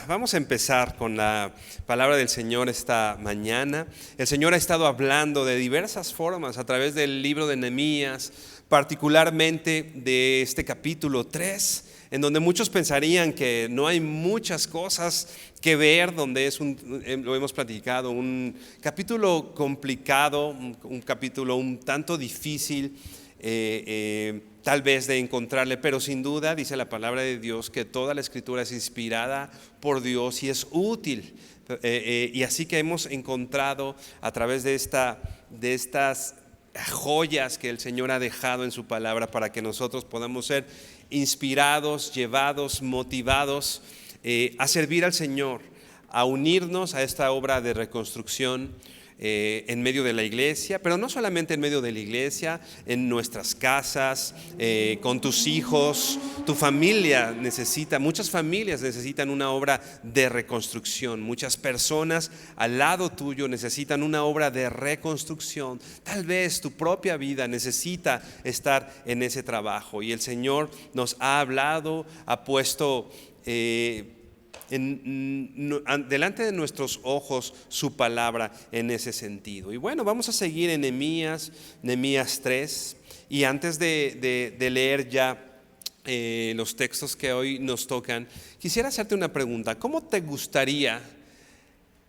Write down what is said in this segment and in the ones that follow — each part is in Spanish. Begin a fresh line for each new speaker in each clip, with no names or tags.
Vamos a empezar con la palabra del Señor esta mañana. El Señor ha estado hablando de diversas formas a través del libro de Nehemías, particularmente de este capítulo 3, en donde muchos pensarían que no hay muchas cosas que ver, donde lo hemos platicado, un capítulo complicado, un capítulo un tanto difícil, tal vez de encontrarle, pero sin duda dice la palabra de Dios que toda la escritura es inspirada por Dios y es útil, y así que hemos encontrado a través de estas joyas que el Señor ha dejado en su palabra para que nosotros podamos ser inspirados, llevados, motivados a servir al Señor, a unirnos a esta obra de reconstrucción en medio de la iglesia, pero no solamente en medio de la iglesia, en nuestras casas, con tus hijos. Tu familia muchas familias necesitan una obra de reconstrucción. Muchas personas al lado tuyo necesitan una obra de reconstrucción. Tal vez tu propia vida necesita estar en ese trabajo, y el Señor nos ha hablado, ha puesto delante de nuestros ojos su palabra en ese sentido. Y bueno, vamos a seguir en Nehemías 3, y antes de leer ya los textos que hoy nos tocan, quisiera hacerte una pregunta. ¿Cómo te gustaría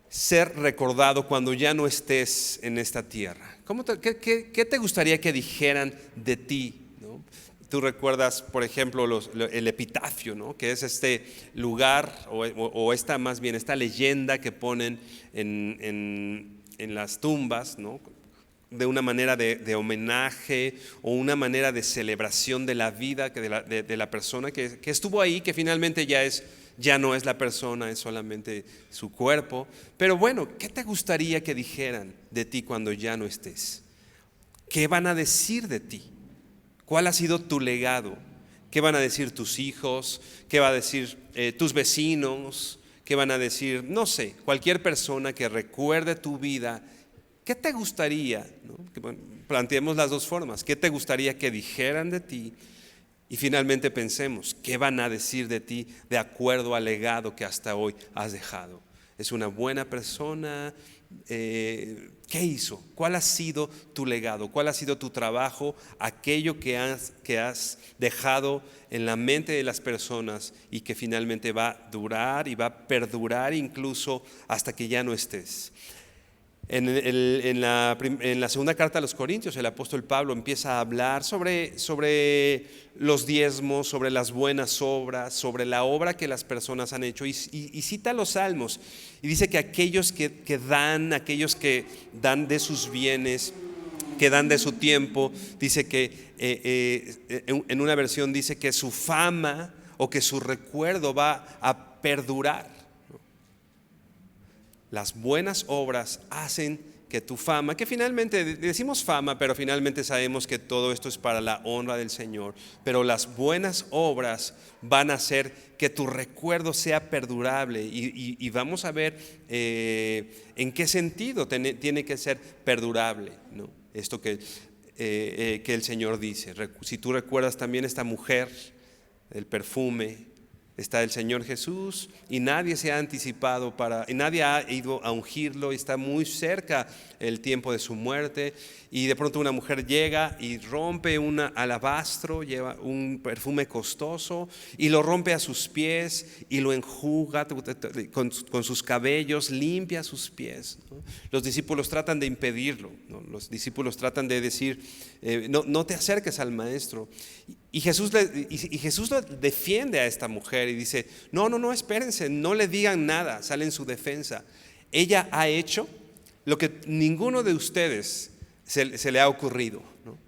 ser recordado cuando ya no estés en esta tierra? ¿Qué te gustaría que dijeran de ti, ¿no? Tú recuerdas, por ejemplo, el epitafio, ¿no? Que es este lugar o esta, más bien, esta leyenda que ponen en las tumbas, ¿no? De una manera de homenaje o una manera de celebración de la vida de la persona que estuvo ahí, que finalmente ya no es la persona, es solamente su cuerpo. Pero bueno, ¿qué te gustaría que dijeran de ti cuando ya no estés? ¿Qué van a decir de ti? ¿Cuál ha sido tu legado? ¿Qué van a decir tus hijos? ¿Qué va a decir tus vecinos? ¿Qué van a decir, no sé, cualquier persona que recuerde tu vida? ¿Qué te gustaría, ¿no? Planteemos las dos formas. ¿Qué te gustaría que dijeran de ti? Y finalmente pensemos, ¿qué van a decir de ti de acuerdo al legado que hasta hoy has dejado? ¿Es una buena persona? ¿Qué hizo? ¿Cuál ha sido tu legado? ¿Cuál ha sido tu trabajo? Aquello que has dejado en la mente de las personas y que finalmente va a durar y va a perdurar incluso hasta que ya no estés. En la segunda carta a los Corintios, el apóstol Pablo empieza a hablar sobre los diezmos, sobre las buenas obras, sobre la obra que las personas han hecho, y cita los salmos y dice que aquellos que dan de sus bienes, que dan de su tiempo, dice que en una versión dice que su fama o que su recuerdo va a perdurar. Las buenas obras hacen que tu fama, que finalmente decimos fama, pero finalmente sabemos que todo esto es para la honra del Señor, pero las buenas obras van a hacer que tu recuerdo sea perdurable, y vamos a ver en qué sentido tiene que ser perdurable, ¿no? Esto que el Señor dice. Si tú recuerdas también esta mujer, el perfume, está el Señor Jesús, y nadie se ha anticipado y nadie ha ido a ungirlo, y está muy cerca el tiempo de su muerte, y de pronto una mujer llega y rompe un alabastro, lleva un perfume costoso y lo rompe a sus pies y lo enjuga con sus cabellos, limpia sus pies, ¿no? Los discípulos tratan de impedirlo, ¿no? Los discípulos tratan de decir, no te acerques al maestro. Y Jesús lo defiende a esta mujer y dice, no, espérense, no le digan nada, sale en su defensa. Ella ha hecho lo que ninguno de ustedes se le ha ocurrido, ¿no?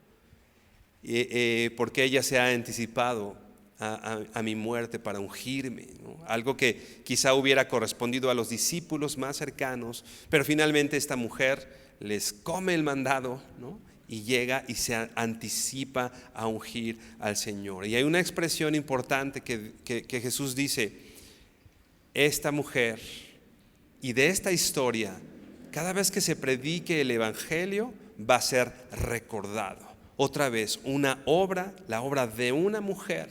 Porque ella se ha anticipado a mi muerte para ungirme, ¿no? Algo que quizá hubiera correspondido a los discípulos más cercanos, pero finalmente esta mujer les come el mandado, ¿no? Y llega y se anticipa a ungir al Señor. Y hay una expresión importante que Jesús dice, esta mujer, y de esta historia, cada vez que se predique el Evangelio, va a ser recordado. Otra vez, la obra de una mujer,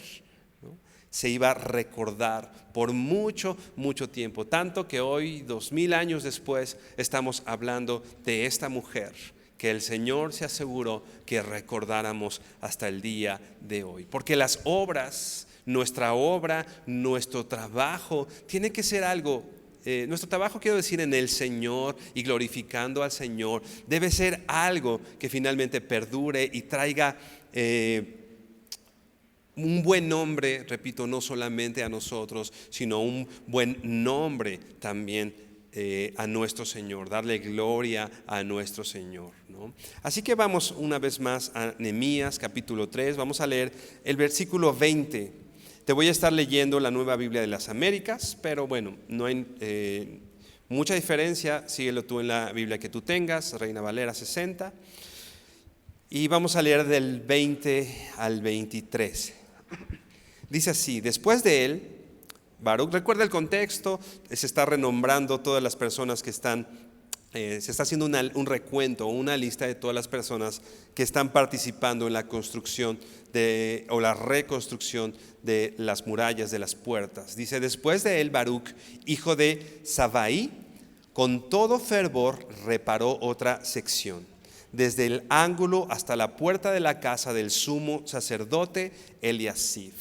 ¿no? Se iba a recordar por mucho, mucho tiempo. Tanto que hoy, 2000 años después, estamos hablando de esta mujer que el Señor se aseguró que recordáramos hasta el día de hoy. Porque las obras, nuestra obra, nuestro trabajo, tiene que ser algo, nuestro trabajo quiero decir en el Señor y glorificando al Señor, debe ser algo que finalmente perdure y traiga un buen nombre, repito, no solamente a nosotros, sino un buen nombre también a nuestro Señor, darle gloria a nuestro Señor, ¿no? Así que vamos una vez más a Nehemías capítulo 3, vamos a leer el versículo 20. Te voy a estar leyendo la Nueva Biblia de las Américas, pero bueno, no hay Mucha diferencia, síguelo tú en la Biblia que tú tengas, Reina Valera 60. Y vamos a leer del 20 al 23. Dice así: después de él, Baruc, recuerda el contexto, se está renombrando todas las personas que están, se está haciendo un recuento, una lista de todas las personas que están participando en la construcción o la reconstrucción de las murallas de las puertas. Dice: después de él, Baruc, hijo de Zabai, con todo fervor reparó otra sección, desde el ángulo hasta la puerta de la casa del sumo sacerdote Eliasib.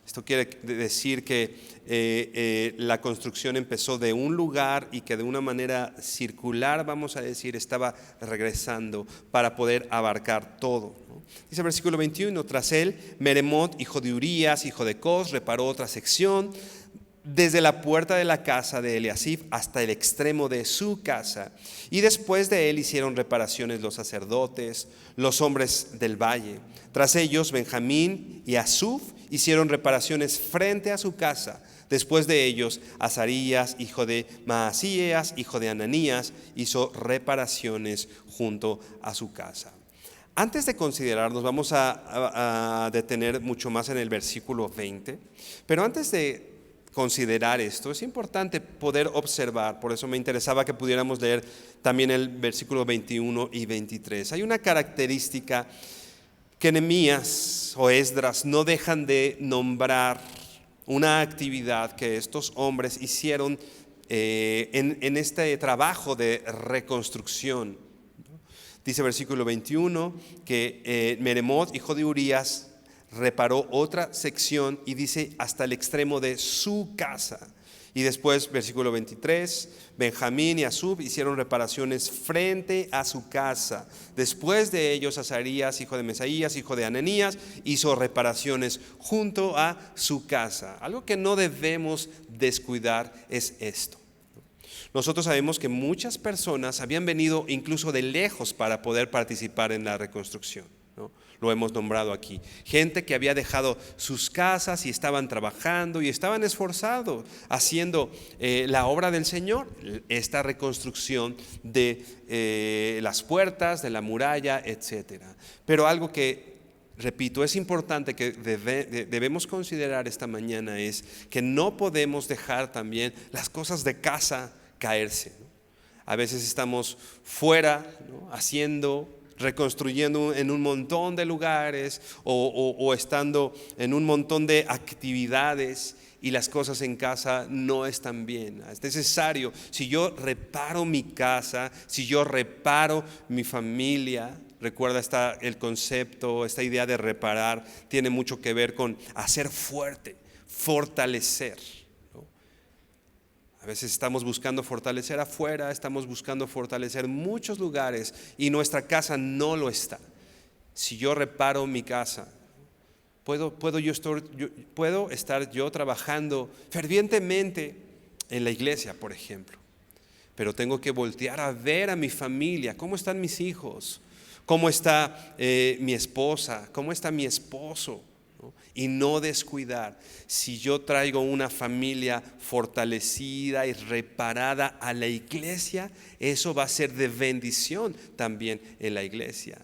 Esto quiere decir que la construcción empezó de un lugar y que de una manera circular, vamos a decir, estaba regresando para poder abarcar todo, ¿no? Dice el versículo 21, tras él, Meremot, hijo de Urías, hijo de Cos, reparó otra sección, desde la puerta de la casa de Eliasib hasta el extremo de su casa. Y después de él hicieron reparaciones los sacerdotes, los hombres del valle. Tras ellos, Benjamín y Asuf hicieron reparaciones frente a su casa. Después de ellos, Azarías, hijo de Maasías, hijo de Ananías, hizo reparaciones junto a su casa. Antes de considerarnos, vamos a detener mucho más en el versículo 20, pero antes de considerar esto, es importante poder observar, por eso me interesaba que pudiéramos leer también el versículo 21 y 23. Hay una característica que Nehemías o Esdras no dejan de nombrar, una actividad que estos hombres hicieron en este trabajo de reconstrucción. Dice versículo 21 que Meremot, hijo de Urías, reparó otra sección y dice hasta el extremo de su casa. Y después, versículo 23, Benjamín y Asub hicieron reparaciones frente a su casa. Después de ellos, Azarías, hijo de Mesaías, hijo de Ananías, hizo reparaciones junto a su casa. Algo que no debemos descuidar es esto. Nosotros sabemos que muchas personas habían venido incluso de lejos para poder participar en la reconstrucción, ¿no? Lo hemos nombrado aquí. Gente que había dejado sus casas y estaban trabajando y estaban esforzados haciendo la obra del Señor, esta reconstrucción de las puertas, de la muralla, etcétera. Pero algo que, repito, es importante que debemos considerar esta mañana es que no podemos dejar también las cosas de casa caerse, ¿no? A veces estamos fuera, ¿no? Reconstruyendo en un montón de lugares o estando en un montón de actividades y las cosas en casa no están bien. Es necesario, si yo reparo mi casa, si yo reparo mi familia, recuerda el concepto, esta idea de reparar tiene mucho que ver con hacer fuerte, fortalecer. A veces estamos buscando fortalecer afuera, estamos buscando fortalecer muchos lugares y nuestra casa no lo está. Si yo reparo mi casa, puedo estar yo trabajando fervientemente en la iglesia, por ejemplo, pero tengo que voltear a ver a mi familia, cómo están mis hijos, cómo está mi esposa, cómo está mi esposo, ¿no? Y no descuidar. Si yo traigo una familia fortalecida y reparada a la iglesia, eso va a ser de bendición también en la iglesia.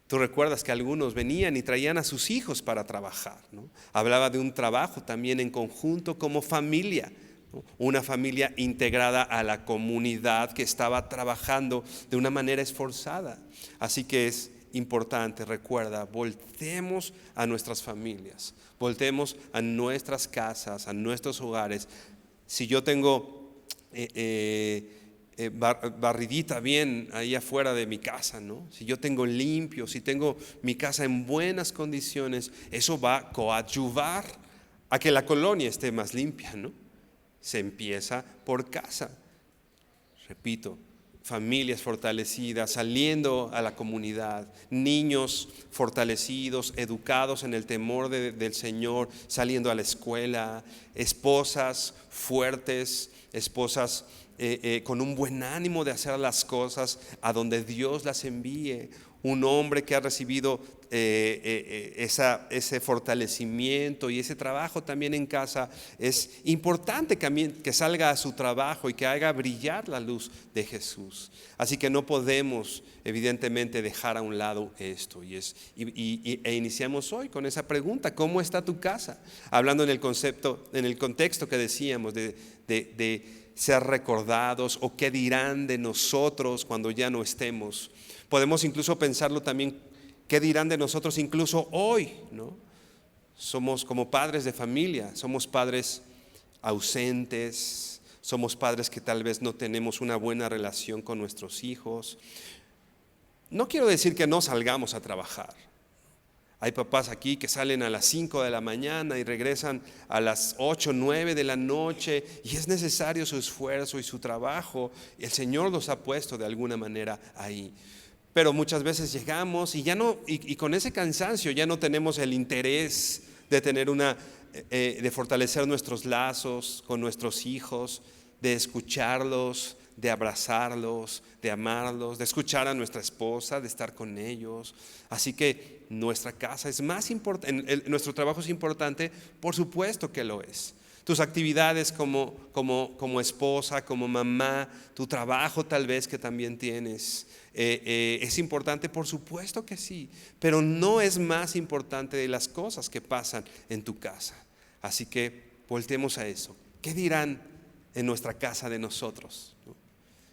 Tú recuerdas que algunos venían y traían a sus hijos para trabajar, ¿no? Hablaba de un trabajo también en conjunto como familia, ¿no? Una familia integrada a la comunidad que estaba trabajando de una manera esforzada. Así que es importante, recuerda, voltemos a nuestras familias, voltemos a nuestras casas, a nuestros hogares. Si yo tengo barridita bien ahí afuera de mi casa, ¿no? Si yo tengo limpio, si tengo mi casa en buenas condiciones, eso va a coadyuvar a que la colonia esté más limpia, ¿no? Se empieza por casa. Repito, familias fortalecidas, saliendo a la comunidad, niños fortalecidos, educados en el temor del Señor, saliendo a la escuela, esposas fuertes, esposas con un buen ánimo de hacer las cosas a donde Dios las envíe. Un hombre que ha recibido ese fortalecimiento y ese trabajo también en casa, es importante que salga a su trabajo y que haga brillar la luz de Jesús. Así que no podemos evidentemente dejar a un lado esto. E iniciamos hoy con esa pregunta: ¿cómo está tu casa? Hablando en el contexto que decíamos de ser recordados, o qué dirán de nosotros cuando ya no estemos. Podemos incluso pensarlo también: ¿qué dirán de nosotros incluso hoy, ¿no? Somos como padres de familia, somos padres ausentes, somos padres que tal vez no tenemos una buena relación con nuestros hijos. No quiero decir que no salgamos a trabajar. Hay papás aquí que salen a las 5 de la mañana y regresan a las 8, 9 de la noche, y es necesario su esfuerzo y su trabajo, y el Señor los ha puesto de alguna manera ahí. Pero muchas veces llegamos y ya no, y con ese cansancio ya no tenemos el interés de tener de fortalecer nuestros lazos con nuestros hijos, de escucharlos, de abrazarlos, de amarlos, de escuchar a nuestra esposa, de estar con ellos. Así que nuestra casa es más importante, nuestro trabajo es importante, por supuesto que lo es. Tus actividades como esposa, como mamá, tu trabajo tal vez que también tienes, es importante, por supuesto que sí, pero no es más importante de las cosas que pasan en tu casa. Así que voltemos a eso. ¿Qué dirán en nuestra casa de nosotros? ¿No?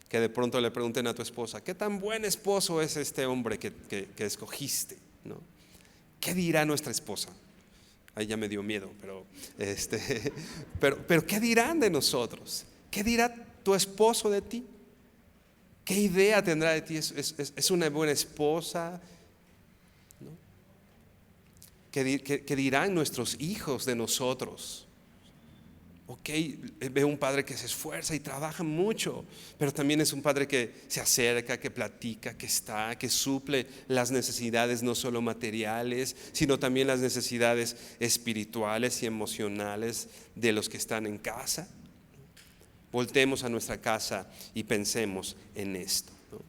Que de pronto le pregunten a tu esposa: ¿qué tan buen esposo es este hombre que escogiste? ¿No? ¿Qué dirá nuestra esposa? Ahí ya me dio miedo, pero ¿qué dirán de nosotros? ¿Qué dirá tu esposo de ti? ¿Qué idea tendrá de ti? ¿Es una buena esposa? ¿No? ¿Qué dirán nuestros hijos de nosotros? Ok, veo un padre que se esfuerza y trabaja mucho, pero también es un padre que se acerca, que platica, que suple las necesidades no solo materiales, sino también las necesidades espirituales y emocionales de los que están en casa. Voltemos a nuestra casa y pensemos en esto, ¿no?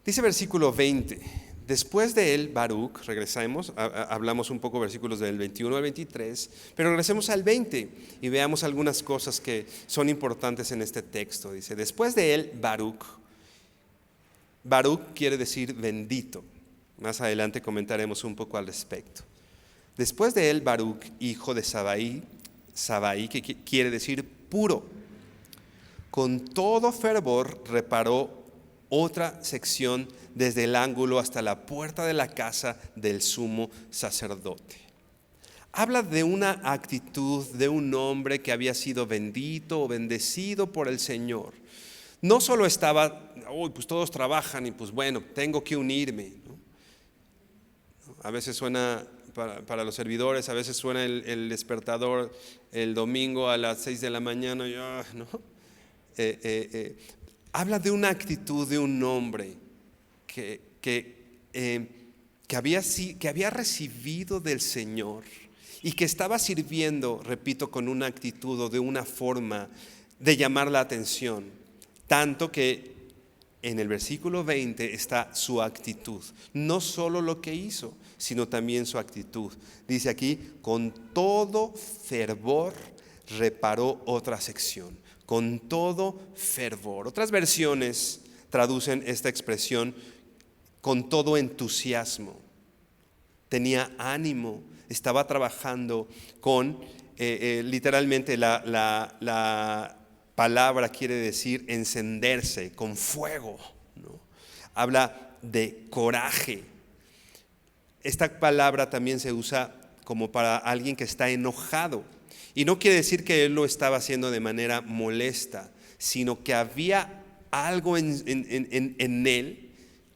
Dice versículo 20. Después de él, Baruc, regresamos, hablamos un poco versículos del 21 al 23, pero regresemos al 20 y veamos algunas cosas que son importantes en este texto. Dice: después de él, Baruc. Baruc quiere decir bendito. Más adelante comentaremos un poco al respecto. Después de él, Baruc, hijo de Sabai, que quiere decir puro, con todo fervor reparó otra sección desde el ángulo hasta la puerta de la casa del sumo sacerdote. Habla de una actitud de un hombre que había sido bendito o bendecido por el Señor. No solo estaba, pues todos trabajan y pues bueno, tengo que unirme, ¿no? A veces suena, para los servidores, a veces suena el despertador el domingo a las 6 de la mañana, ¿no? Habla de una actitud de un hombre que había recibido del Señor y que estaba sirviendo, repito, con una actitud o de una forma de llamar la atención. Tanto que en el versículo 20 está su actitud, no solo lo que hizo, sino también su actitud. Dice aquí: con todo fervor reparó otra sección. Con todo fervor. Otras versiones traducen esta expresión con todo entusiasmo. Tenía ánimo, estaba trabajando con, literalmente la palabra quiere decir encenderse, con fuego, ¿no? Habla de coraje. Esta palabra también se usa como para alguien que está enojado. Y no quiere decir que él lo estaba haciendo de manera molesta, sino que había algo en él,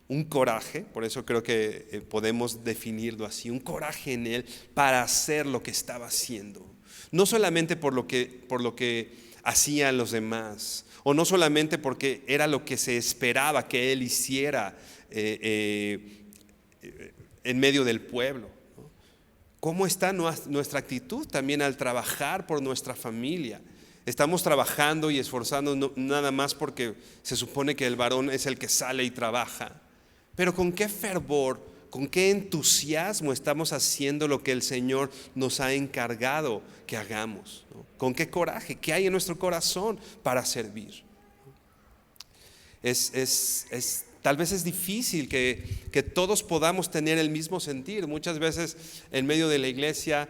un coraje. Por eso creo que podemos definirlo así: un coraje en él para hacer lo que estaba haciendo. No solamente por lo que hacían los demás, o no solamente porque era lo que se esperaba que él hiciera en medio del pueblo. ¿Cómo está nuestra actitud también al trabajar por nuestra familia? Estamos trabajando y esforzando nada más porque se supone que el varón es el que sale y trabaja. Pero con qué fervor, con qué entusiasmo estamos haciendo lo que el Señor nos ha encargado que hagamos, ¿no? Con qué coraje, qué hay en nuestro corazón para servir. Tal vez es difícil que todos podamos tener el mismo sentir. Muchas veces en medio de la iglesia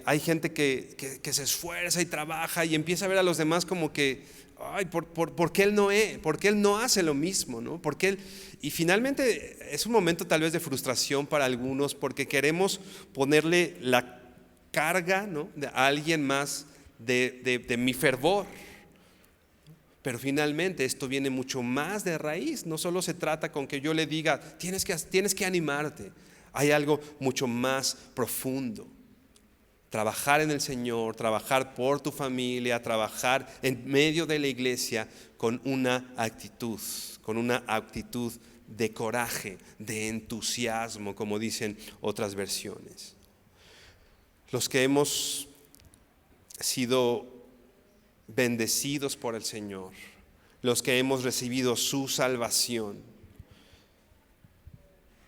hay gente que se esfuerza y trabaja y empieza a ver a los demás como que, ay, ¿por qué él no hace lo mismo, ¿no? Y finalmente es un momento tal vez de frustración para algunos porque queremos ponerle la carga, ¿no?, a alguien más de mi fervor. Pero finalmente esto viene mucho más de raíz. No solo se trata con que yo le diga, tienes que animarte. Hay algo mucho más profundo. Trabajar en el Señor, trabajar por tu familia, trabajar en medio de la iglesia con una actitud de coraje, de entusiasmo, como dicen otras versiones. Los que hemos sido bendecidos por el Señor, los que hemos recibido su salvación,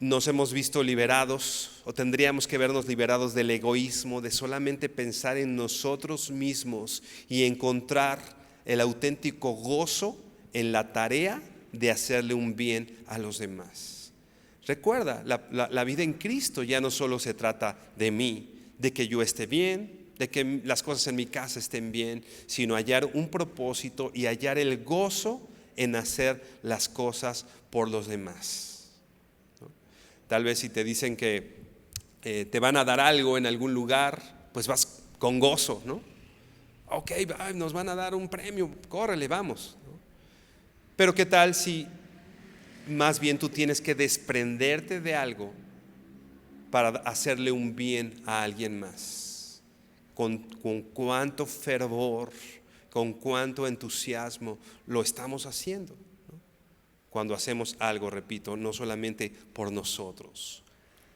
nos hemos visto liberados, o tendríamos que vernos liberados del egoísmo, de solamente pensar en nosotros mismos y encontrar el auténtico gozo en la tarea de hacerle un bien a los demás. Recuerda, la vida en Cristo ya no solo se trata de mí, de que yo esté bien, de que las cosas en mi casa estén bien, sino hallar un propósito y hallar el gozo en hacer las cosas por los demás, ¿no? Tal vez si te dicen que te van a dar algo en algún lugar, pues vas con gozo, ¿no? Ok, nos van a dar un premio, córrele, vamos, ¿no? Pero ¿qué tal si más bien tú tienes que desprenderte de algo para hacerle un bien a alguien más? Con cuánto fervor, con cuánto entusiasmo lo estamos haciendo, ¿no? Cuando hacemos algo, repito, no solamente por nosotros.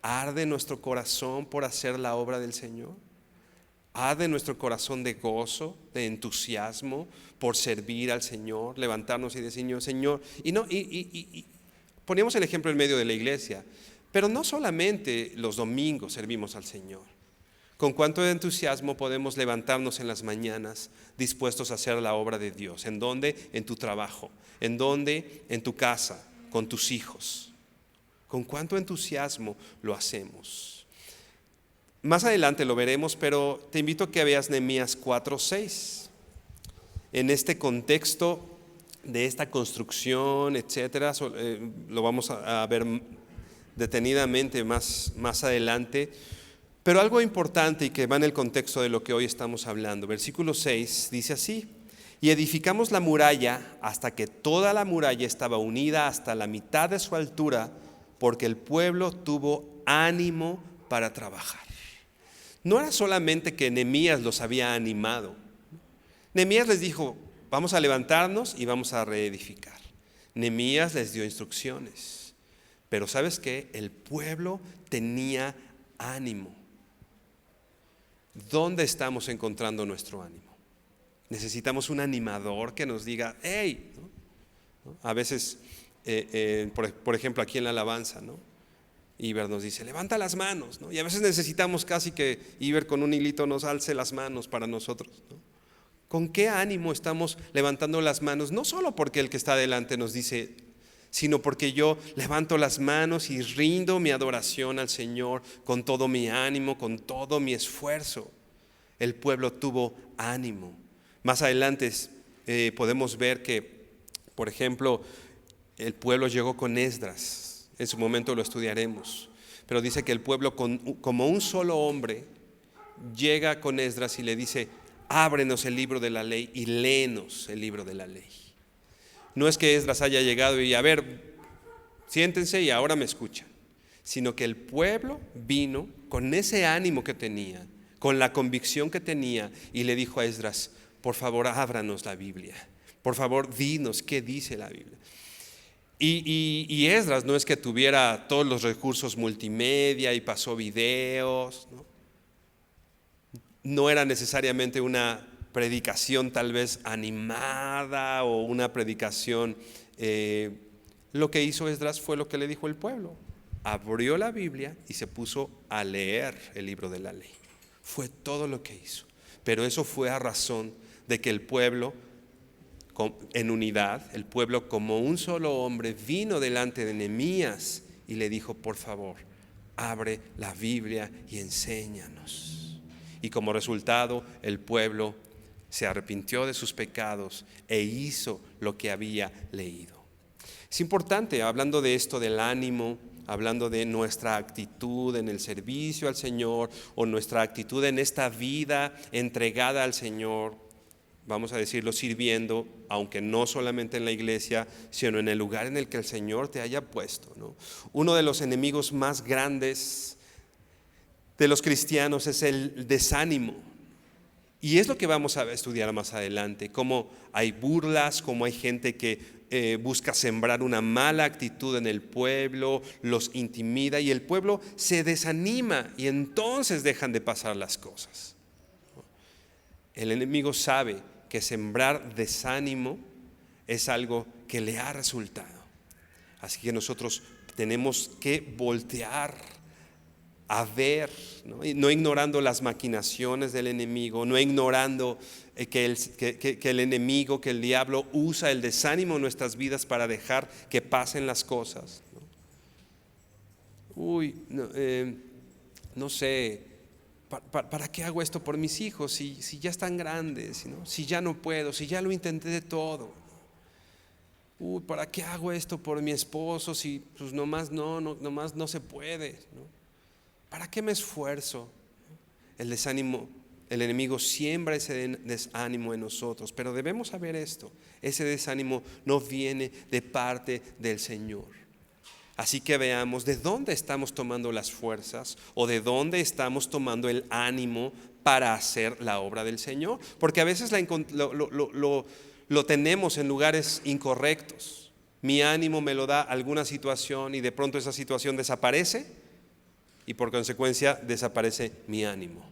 ¿Arde nuestro corazón por hacer la obra del Señor? ¿Arde nuestro corazón de gozo, de entusiasmo por servir al Señor, levantarnos y decir, Señor? Y poníamos el ejemplo en medio de la iglesia, pero no solamente los domingos servimos al Señor. Con cuánto entusiasmo podemos levantarnos en las mañanas dispuestos a hacer la obra de Dios. ¿En dónde? En tu trabajo. ¿En dónde? En tu casa, con tus hijos. Con cuánto entusiasmo lo hacemos. Más adelante lo veremos, pero te invito a que veas Nehemías 4:6. En este contexto de esta construcción, etcétera, lo vamos a ver detenidamente más adelante. Pero algo importante y que va en el contexto de lo que hoy estamos hablando. Versículo 6 dice así: y edificamos la muralla hasta que toda la muralla estaba unida hasta la mitad de su altura, porque el pueblo tuvo ánimo para trabajar. No era solamente que Nehemías los había animado. Nehemías les dijo, vamos a levantarnos y vamos a reedificar. Nehemías les dio instrucciones. Pero ¿sabes qué? El pueblo tenía ánimo. ¿Dónde estamos encontrando nuestro ánimo? Necesitamos un animador que nos diga, hey, ¿no? A veces, por ejemplo, aquí en la alabanza, ¿no?, Iber nos dice, levanta las manos, ¿no? Y a veces necesitamos casi que Iber con un hilito nos alce las manos para nosotros, ¿no? ¿Con qué ánimo estamos levantando las manos? No solo porque el que está delante nos dice, sino porque yo levanto las manos y rindo mi adoración al Señor con todo mi ánimo, con todo mi esfuerzo. El pueblo tuvo ánimo. Más adelante podemos ver que, por ejemplo, el pueblo llegó con Esdras. En su momento lo estudiaremos. Pero dice que el pueblo como un solo hombre llega con Esdras y le dice, ábrenos el libro de la ley y léenos el libro de la ley. No es que Esdras haya llegado y a ver, siéntense y ahora me escuchan, sino que el pueblo vino con ese ánimo que tenía, con la convicción que tenía y le dijo a Esdras, por favor ábranos la Biblia, por favor dinos qué dice la Biblia. Y Esdras no es que tuviera todos los recursos multimedia y pasó videos, no era necesariamente una predicación tal vez animada o una predicación. Lo que hizo Esdras fue lo que le dijo el pueblo. Abrió la Biblia y se puso a leer el libro de la ley. Fue todo lo que hizo. Pero eso fue a razón de que el pueblo, en unidad, el pueblo como un solo hombre, vino delante de Nehemías y le dijo: por favor, abre la Biblia y enséñanos. Y como resultado, el pueblo se arrepintió de sus pecados e hizo lo que había leído. Es importante, hablando de esto del ánimo, hablando de nuestra actitud en el servicio al Señor o nuestra actitud en esta vida entregada al Señor, vamos a decirlo, sirviendo, aunque no solamente en la iglesia, sino en el lugar en el que el Señor te haya puesto, ¿no? Uno de los enemigos más grandes de los cristianos es el desánimo. Y es lo que vamos a estudiar más adelante, cómo hay burlas, cómo hay gente que busca sembrar una mala actitud en el pueblo, los intimida y el pueblo se desanima y entonces dejan de pasar las cosas. El enemigo sabe que sembrar desánimo es algo que le ha resultado. Así que nosotros tenemos que voltear a ver, ¿no? Y no ignorando las maquinaciones del enemigo, no ignorando que el enemigo, que el diablo usa el desánimo en nuestras vidas para dejar que pasen las cosas, ¿no? No sé, ¿para qué hago esto por mis hijos si ya están grandes, ¿no? Si ya no puedo, si ya lo intenté de todo? ¿Para qué hago esto por mi esposo si pues nomás no se puede, ¿no? ¿Para qué me esfuerzo? El desánimo, el enemigo siembra ese desánimo en nosotros, pero debemos saber esto: ese desánimo no viene de parte del Señor. Así que veamos de dónde estamos tomando las fuerzas o de dónde estamos tomando el ánimo para hacer la obra del Señor, porque a veces lo tenemos en lugares incorrectos. Mi ánimo me lo da alguna situación y de pronto esa situación desaparece y por consecuencia desaparece mi ánimo.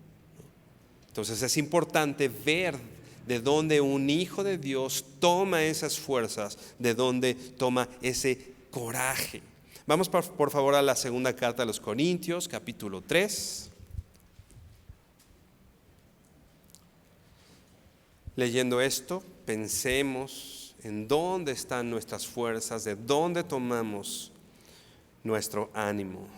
Entonces es importante ver de dónde un hijo de Dios toma esas fuerzas, de dónde toma ese coraje. Vamos por favor a la segunda carta a los Corintios, capítulo 3. Leyendo esto, pensemos en dónde están nuestras fuerzas, de dónde tomamos nuestro ánimo.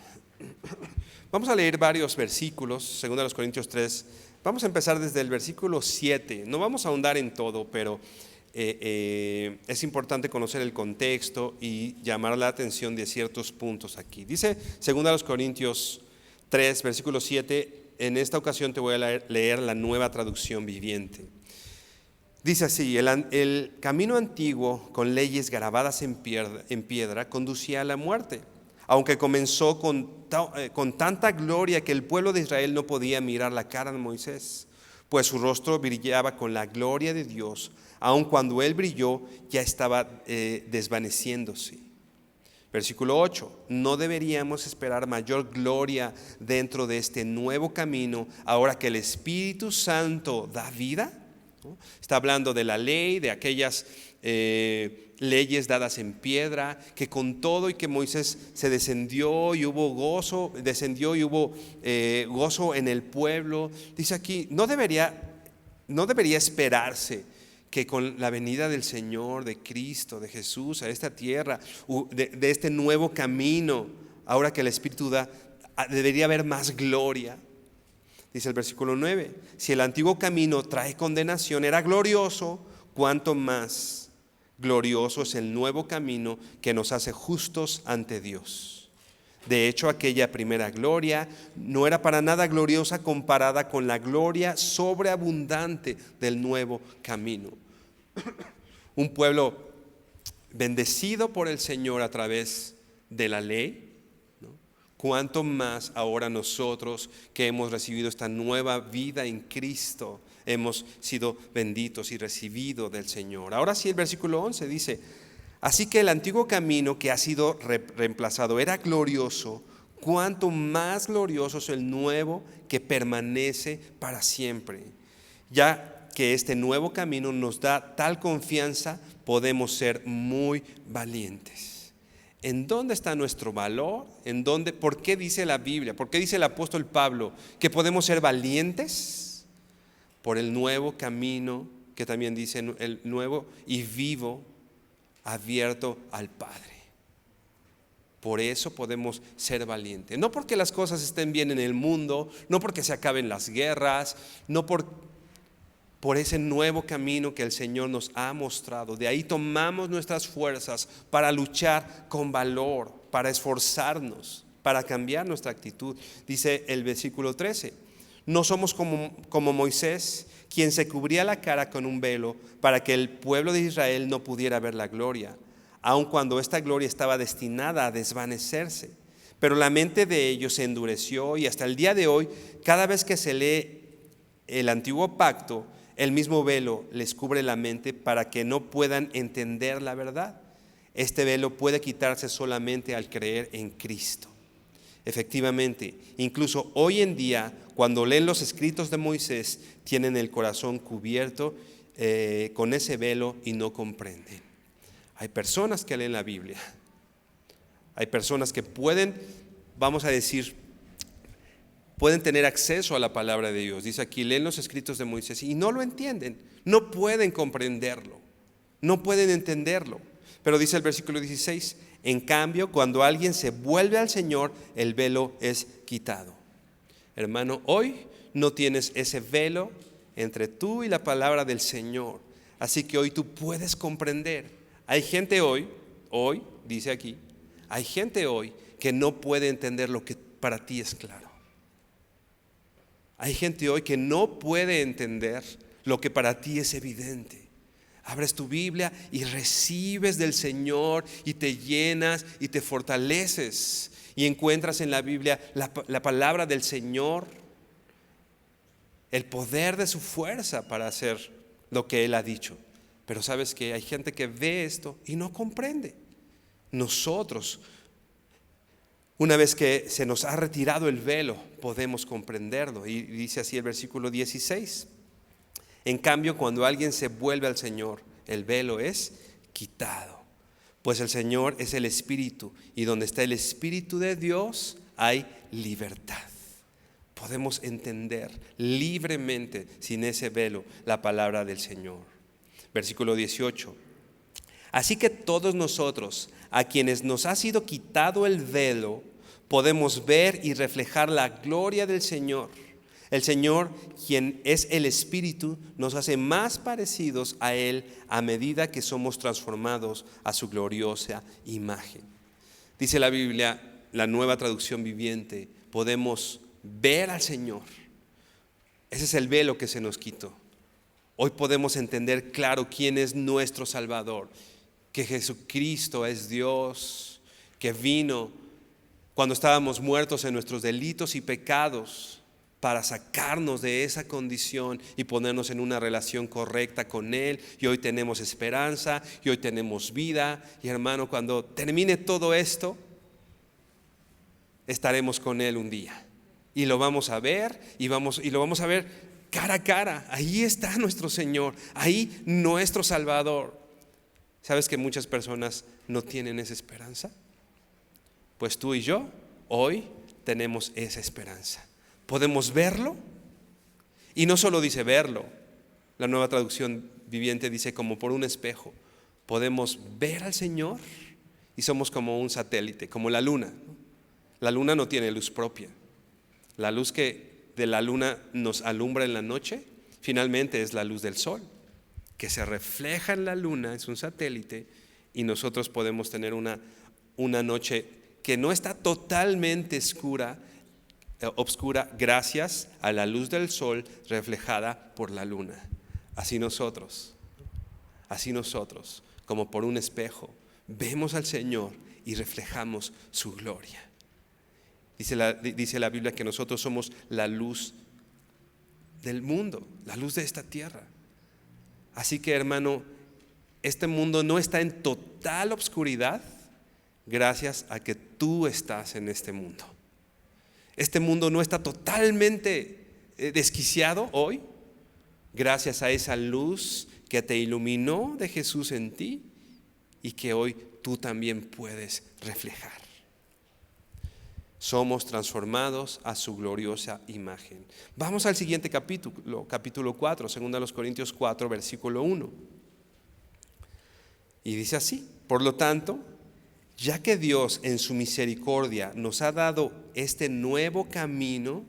Vamos a leer varios versículos, 2 Corintios 3. Vamos a empezar desde el versículo 7. No vamos a ahondar en todo, pero es importante conocer el contexto y llamar la atención de ciertos puntos aquí. Dice 2 Corintios 3, versículo 7. En esta ocasión te voy a leer la Nueva Traducción Viviente. Dice así: el camino antiguo con leyes grabadas en piedra conducía a la muerte, aunque comenzó con tanta gloria que el pueblo de Israel no podía mirar la cara de Moisés, pues su rostro brillaba con la gloria de Dios, aun cuando él brilló ya estaba desvaneciéndose. Versículo 8: no deberíamos esperar mayor gloria dentro de este nuevo camino ahora que el Espíritu Santo da vida, ¿no? Está hablando de la ley, de aquellas leyes dadas en piedra, que con todo y que Moisés se descendió y hubo gozo, gozo en el pueblo. Dice aquí, no debería esperarse que con la venida del Señor, de Cristo, de Jesús a esta tierra, de este nuevo camino, ahora que el Espíritu da, debería haber más gloria. Dice el versículo 9: si el antiguo camino trae condenación, era glorioso, cuánto más glorioso es el nuevo camino que nos hace justos ante Dios. De hecho, aquella primera gloria no era para nada gloriosa comparada con la gloria sobreabundante del nuevo camino. Un pueblo bendecido por el Señor a través de la ley, cuánto más ahora nosotros que hemos recibido esta nueva vida en Cristo, hemos sido benditos y recibidos del Señor. Ahora sí, el versículo 11 dice: así que el antiguo camino que ha sido reemplazado era glorioso, cuánto más glorioso es el nuevo que permanece para siempre. Ya que este nuevo camino nos da tal confianza, podemos ser muy valientes. ¿En dónde está nuestro valor? ¿Por qué dice la Biblia? ¿Por qué dice el apóstol Pablo que podemos ser valientes? Por el nuevo camino, que también dice el nuevo y vivo, abierto al Padre. Por eso podemos ser valientes. No porque las cosas estén bien en el mundo, no porque se acaben las guerras, no por ese nuevo camino que el Señor nos ha mostrado. De ahí tomamos nuestras fuerzas para luchar con valor, para esforzarnos, para cambiar nuestra actitud. Dice el versículo 13, no somos como Moisés, quien se cubría la cara con un velo para que el pueblo de Israel no pudiera ver la gloria, aun cuando esta gloria estaba destinada a desvanecerse. Pero la mente de ellos se endureció y hasta el día de hoy, cada vez que se lee el antiguo pacto, el mismo velo les cubre la mente para que no puedan entender la verdad. Este velo puede quitarse solamente al creer en Cristo. Efectivamente, incluso hoy en día, cuando leen los escritos de Moisés, tienen el corazón cubierto con ese velo y no comprenden. Hay personas que leen la Biblia. Hay personas que pueden, vamos a decir, pueden tener acceso a la palabra de Dios. Dice aquí, leen los escritos de Moisés y no lo entienden, no pueden comprenderlo, no pueden entenderlo. Pero dice el versículo 16, en cambio, cuando alguien se vuelve al Señor, el velo es quitado. Hermano, hoy no tienes ese velo entre tú y la palabra del Señor. Así que hoy tú puedes comprender. Hay gente hoy, dice aquí, hay gente hoy que no puede entender lo que para ti es claro. Hay gente hoy que no puede entender lo que para ti es evidente. Abres tu Biblia y recibes del Señor y te llenas y te fortaleces y encuentras en la Biblia la palabra del Señor, el poder de su fuerza para hacer lo que Él ha dicho. Pero sabes que hay gente que ve esto y no comprende. Nosotros, una vez que se nos ha retirado el velo, podemos comprenderlo. Y dice así el versículo 16. En cambio, cuando alguien se vuelve al Señor, el velo es quitado. Pues el Señor es el Espíritu, y donde está el Espíritu de Dios hay libertad. Podemos entender libremente, sin ese velo, la palabra del Señor. Versículo 18. Así que todos nosotros, a quienes nos ha sido quitado el velo, podemos ver y reflejar la gloria del Señor. El Señor, quien es el Espíritu, nos hace más parecidos a Él a medida que somos transformados a su gloriosa imagen. Dice la Biblia, la Nueva Traducción Viviente, podemos ver al Señor. Ese es el velo que se nos quitó. Hoy podemos entender claro quién es nuestro Salvador, que Jesucristo es Dios, que vino cuando estábamos muertos en nuestros delitos y pecados, para sacarnos de esa condición y ponernos en una relación correcta con Él. Y hoy tenemos esperanza, y hoy tenemos vida. Y hermano, cuando termine todo esto, estaremos con Él un día. Y lo vamos a ver, y lo vamos a ver cara a cara. Ahí está nuestro Señor, ahí nuestro Salvador. ¿Sabes que muchas personas no tienen esa esperanza? Pues tú y yo hoy tenemos esa esperanza. Podemos verlo, y no solo dice verlo, la Nueva Traducción Viviente dice como por un espejo. Podemos ver al Señor y somos como un satélite, como la luna. La luna no tiene luz propia. La luz que de la luna nos alumbra en la noche, finalmente es la luz del sol, que se refleja en la luna, es un satélite, y nosotros podemos tener una noche que no está totalmente obscura gracias a la luz del sol reflejada por la luna. Así nosotros, como por un espejo, vemos al Señor y reflejamos su gloria. Dice la Biblia que nosotros somos la luz del mundo, la luz de esta tierra. Así que, hermano, este mundo no está en total obscuridad gracias a que tú estás en este mundo. Este mundo no está totalmente desquiciado hoy gracias a esa luz que te iluminó de Jesús en ti y que hoy tú también puedes reflejar. Somos transformados a su gloriosa imagen. Vamos al siguiente capítulo 4, 2 Corintios 4, versículo 1. Y dice así: por lo tanto, ya que Dios en su misericordia nos ha dado este nuevo camino,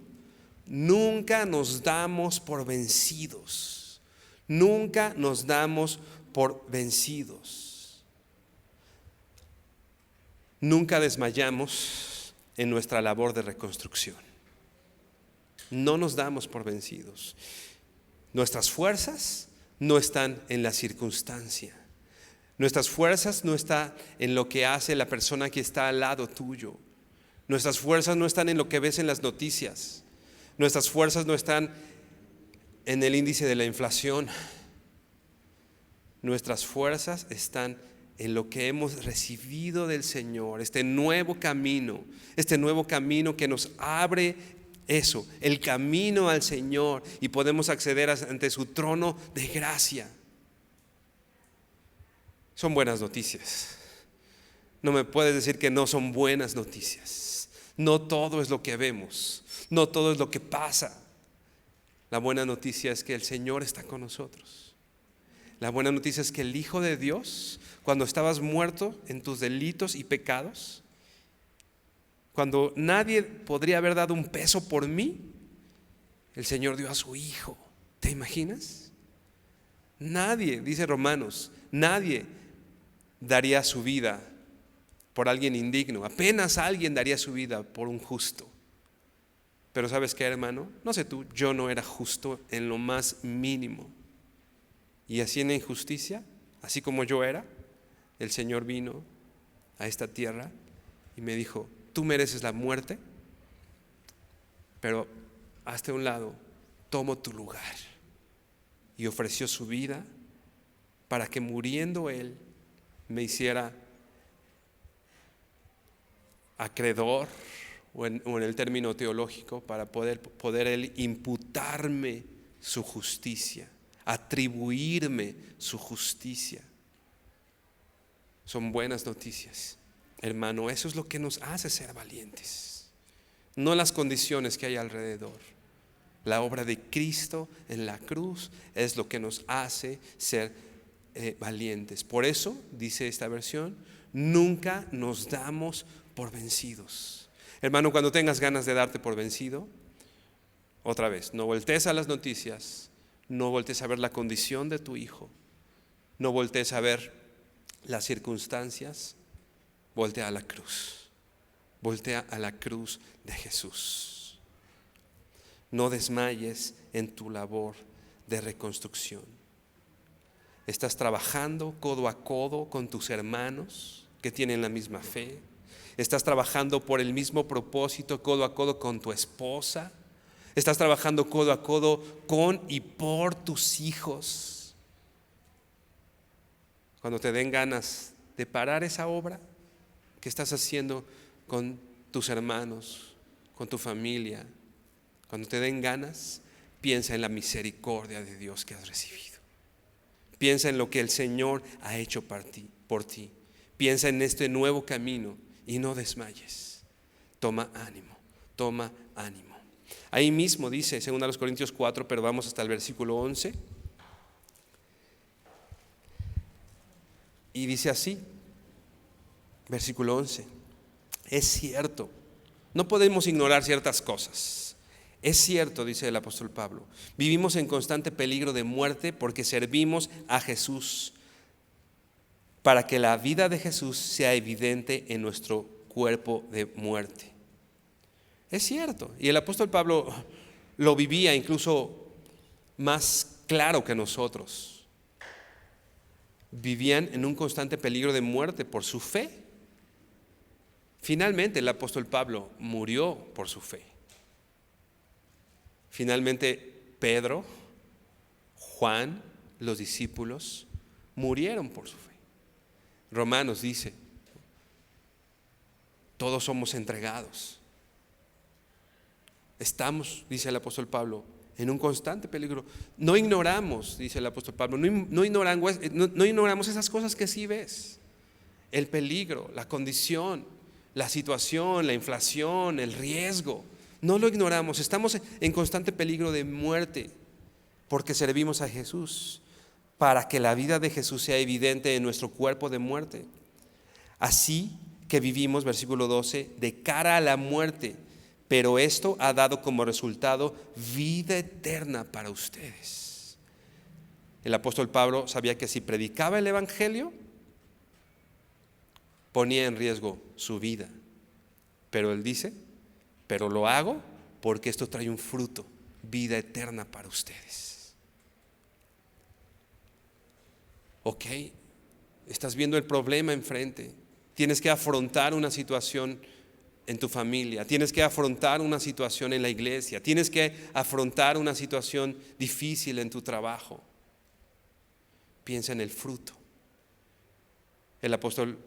nunca nos damos por vencidos. Nunca nos damos por vencidos. Nunca desmayamos en nuestra labor de reconstrucción. No nos damos por vencidos. Nuestras fuerzas no están en la circunstancia. Nuestras fuerzas no están en lo que hace la persona que está al lado tuyo. Nuestras fuerzas no están en lo que ves en las noticias. Nuestras fuerzas no están en el índice de la inflación. Nuestras fuerzas están en lo que hemos recibido del Señor, este nuevo camino que nos abre eso, el camino al Señor, y podemos acceder ante su trono de gracia. Son buenas noticias. No me puedes decir que no son buenas noticias. No todo es lo que vemos, no todo es lo que pasa. La buena noticia es que el Señor está con nosotros. La buena noticia es que el Hijo de Dios, cuando estabas muerto en tus delitos y pecados, cuando nadie podría haber dado un peso por mí, el Señor dio a su Hijo. ¿Te imaginas? Nadie, dice Romanos, nadie daría su vida por alguien indigno. Apenas alguien daría su vida por un justo. Pero ¿sabes qué, hermano? No sé tú, yo no era justo en lo más mínimo. Y así en la injusticia, así como yo era, el Señor vino a esta tierra y me dijo: tú mereces la muerte, pero hazte a un lado, tomo tu lugar. Y ofreció su vida para que, muriendo Él, me hiciera acreedor, o en el término teológico, para poder Él imputarme su justicia, atribuirme su justicia. Son buenas noticias, hermano. Eso es lo que nos hace ser valientes, no las condiciones que hay alrededor. La obra de Cristo en la cruz es lo que nos hace ser valientes. Por eso, dice esta versión, nunca nos damos por vencidos. Hermano, cuando tengas ganas de darte por vencido, otra vez, no voltees a las noticias, no voltees a ver la condición de tu hijo, no voltees a ver las circunstancias, voltea a la cruz, voltea a la cruz de Jesús. No desmayes en tu labor de reconstrucción. Estás trabajando codo a codo con tus hermanos que tienen la misma fe. Estás trabajando por el mismo propósito codo a codo con tu esposa. Estás trabajando codo a codo con y por tus hijos. Cuando te den ganas de parar esa obra que estás haciendo con tus hermanos, con tu familia, cuando te den ganas, piensa en la misericordia de Dios que has recibido. Piensa en lo que el Señor ha hecho por ti. Piensa en este nuevo camino y no desmayes. Toma ánimo, toma ánimo. Ahí mismo dice, 2 Corintios 4, pero vamos hasta el versículo 11. Y dice así, versículo 11: es cierto, no podemos ignorar ciertas cosas. Es cierto, dice el apóstol Pablo, vivimos en constante peligro de muerte porque servimos a Jesús, para que la vida de Jesús sea evidente en nuestro cuerpo de muerte. Es cierto, y el apóstol Pablo lo vivía incluso más claro que nosotros. Vivían en un constante peligro de muerte por su fe. Finalmente el apóstol Pablo murió por su fe. Finalmente Pedro, Juan, los discípulos murieron por su fe. Romanos dice, todos somos entregados. Estamos, dice el apóstol Pablo, en un constante peligro. No ignoramos, dice el apóstol Pablo, no ignoramos esas cosas que sí ves. El peligro, la condición, la situación, la inflación, el riesgo. No lo ignoramos, estamos en constante peligro de muerte porque servimos a Jesús, para que la vida de Jesús sea evidente en nuestro cuerpo de muerte. Así que vivimos, versículo 12, de cara a la muerte, pero esto ha dado como resultado vida eterna para ustedes. El apóstol Pablo sabía que si predicaba el evangelio, ponía en riesgo su vida. Pero él dice, pero lo hago porque esto trae un fruto, vida eterna para ustedes. Ok, estás viendo el problema enfrente. Tienes que afrontar una situación en tu familia, tienes que afrontar una situación en la iglesia, tienes que afrontar una situación difícil en tu trabajo. Piensa en el fruto. El apóstol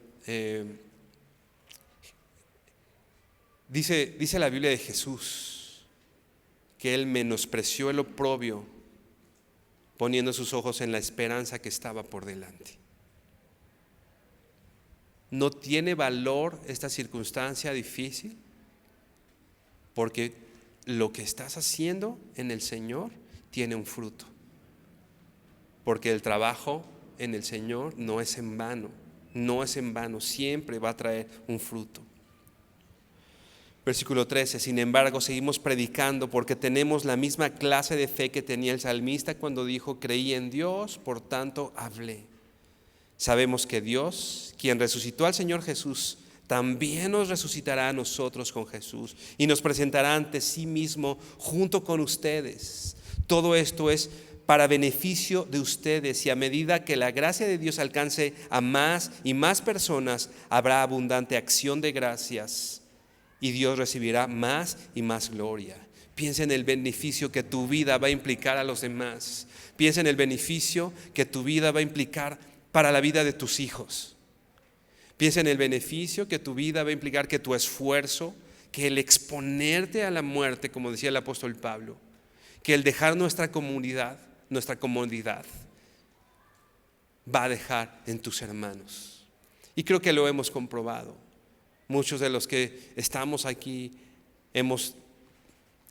dice la Biblia de Jesús que Él menospreció el oprobio, poniendo sus ojos en la esperanza que estaba por delante. No tiene valor esta circunstancia difícil, porque lo que estás haciendo en el Señor tiene un fruto. Porque el trabajo en el Señor no es en vano, no es en vano, siempre va a traer un fruto. Versículo 13, sin embargo, seguimos predicando porque tenemos la misma clase de fe que tenía el salmista cuando dijo, creí en Dios, por tanto hablé. Sabemos que Dios, quien resucitó al Señor Jesús, también nos resucitará a nosotros con Jesús y nos presentará ante sí mismo junto con ustedes. Todo esto es para beneficio de ustedes, y a medida que la gracia de Dios alcance a más y más personas, habrá abundante acción de gracias y Dios recibirá más y más gloria. Piensa en el beneficio que tu vida va a implicar a los demás. Piensa en el beneficio que tu vida va a implicar para la vida de tus hijos. Piensa en el beneficio que tu vida va a implicar, que tu esfuerzo, que el exponerte a la muerte, como decía el apóstol Pablo, que el dejar nuestra comodidad va a dejar en tus hermanos. Y creo que lo hemos comprobado. Muchos de los que estamos aquí hemos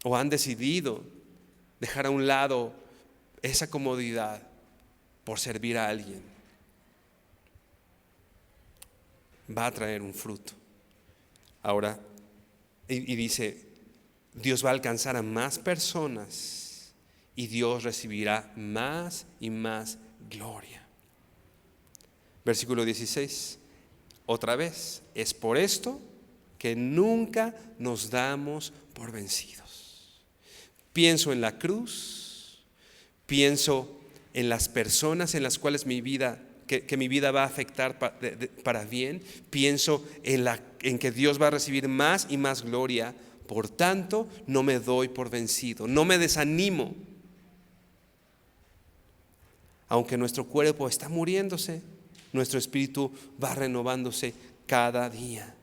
o han decidido dejar a un lado esa comodidad por servir a alguien. Va a traer un fruto. Ahora, y dice, Dios va a alcanzar a más personas y Dios recibirá más y más gloria. Versículo 16, otra vez, es por esto que nunca nos damos por vencidos. Pienso en la cruz, pienso en las personas en las cuales mi vida que mi vida va a afectar para bien. Pienso en que Dios va a recibir más y más gloria. Por tanto, no me doy por vencido, no me desanimo. Aunque nuestro cuerpo está muriéndose, nuestro espíritu va renovándose cada día.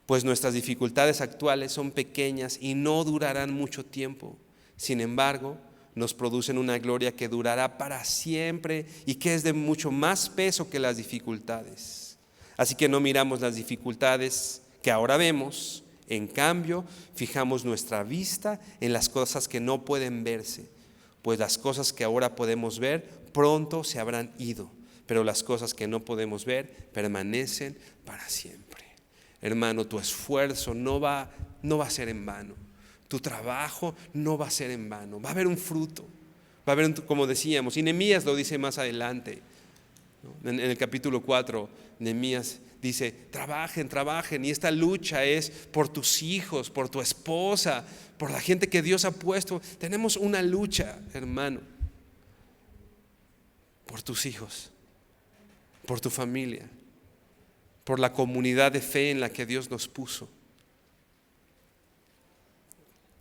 Pues nuestras dificultades actuales son pequeñas y no durarán mucho tiempo. Sin embargo, nos producen una gloria que durará para siempre y que es de mucho más peso que las dificultades. Así que no miramos las dificultades que ahora vemos, en cambio, fijamos nuestra vista en las cosas que no pueden verse, pues las cosas que ahora podemos ver pronto se habrán ido, pero las cosas que no podemos ver permanecen para siempre. Hermano, tu esfuerzo no va a ser en vano. Tu trabajo no va a ser en vano, va a haber un fruto, va a haber, como decíamos, y Nehemías lo dice más adelante, ¿no? En el capítulo 4, Nehemías dice, trabajen, y esta lucha es por tus hijos, por tu esposa, por la gente que Dios ha puesto. Tenemos una lucha, hermano, por tus hijos, por tu familia, por la comunidad de fe en la que Dios nos puso.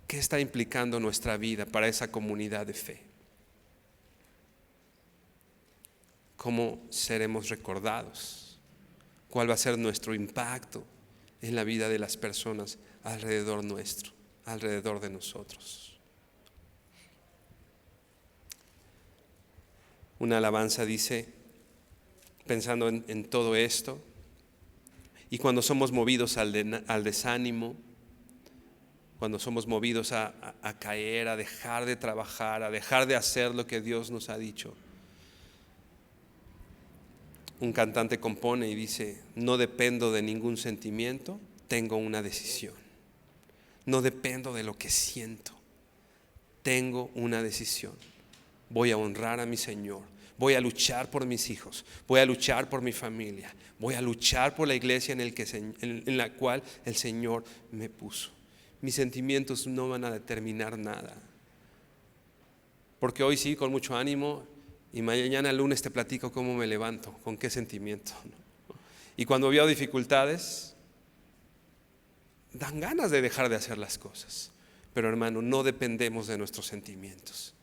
¿Qué está implicando nuestra vida para esa comunidad de fe? ¿Cómo seremos recordados? ¿Cuál va a ser nuestro impacto en la vida de las personas alrededor nuestro, alrededor de nosotros? Una alabanza dice, pensando en todo esto, y cuando somos movidos al desánimo, cuando somos movidos a caer, a dejar de trabajar, a dejar de hacer lo que Dios nos ha dicho, un cantante compone y dice, no dependo de ningún sentimiento, tengo una decisión. No dependo de lo que siento, tengo una decisión. Voy a honrar a mi Señor, voy a luchar por mis hijos, voy a luchar por mi familia, voy a luchar por la iglesia en la cual el Señor me puso. Mis sentimientos no van a determinar nada, porque hoy sí, con mucho ánimo, y mañana lunes te platico cómo me levanto, con qué sentimiento, ¿no? Y cuando veo dificultades, dan ganas de dejar de hacer las cosas. Pero hermano, no dependemos de nuestros sentimientos.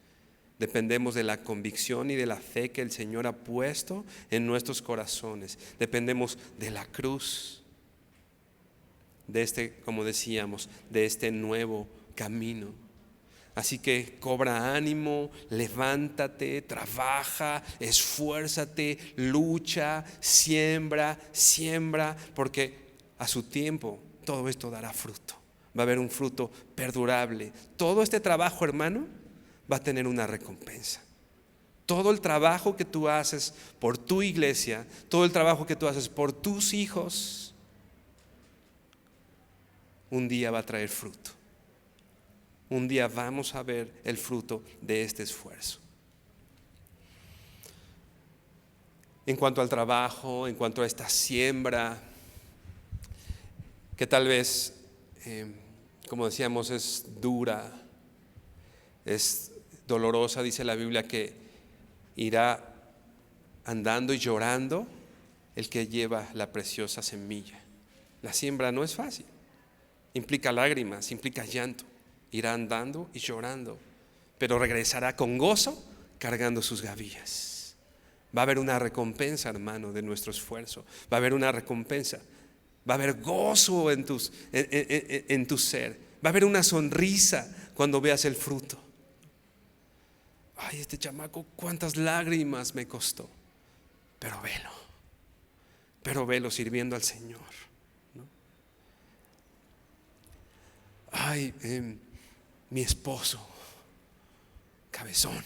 Dependemos de la convicción y de la fe que el Señor ha puesto en nuestros corazones. Dependemos de la cruz, de como decíamos, de este nuevo camino. Así que cobra ánimo, levántate, trabaja, esfuérzate, lucha, siembra, porque a su tiempo todo esto dará fruto. Va a haber un fruto perdurable. Todo este trabajo, hermano, va a tener una recompensa. Todo el trabajo que tú haces por tu iglesia, todo el trabajo que tú haces por tus hijos, un día va a traer fruto. Un día vamos a ver el fruto de este esfuerzo. En cuanto al trabajo, en cuanto a esta siembra, que tal vez, como decíamos, es dura, es dolorosa, dice la Biblia que irá andando y llorando el que lleva la preciosa semilla. La siembra no es fácil, implica lágrimas, implica llanto. Irá andando y llorando, pero regresará con gozo cargando sus gavillas. Va a haber una recompensa, hermano, de nuestro esfuerzo. Va a haber una recompensa. Va a haber gozo en tu ser. Va a haber una sonrisa cuando veas el fruto. Ay, este chamaco, cuántas lágrimas me costó. Pero velo sirviendo al Señor, ¿no? Ay, mi esposo, cabezón,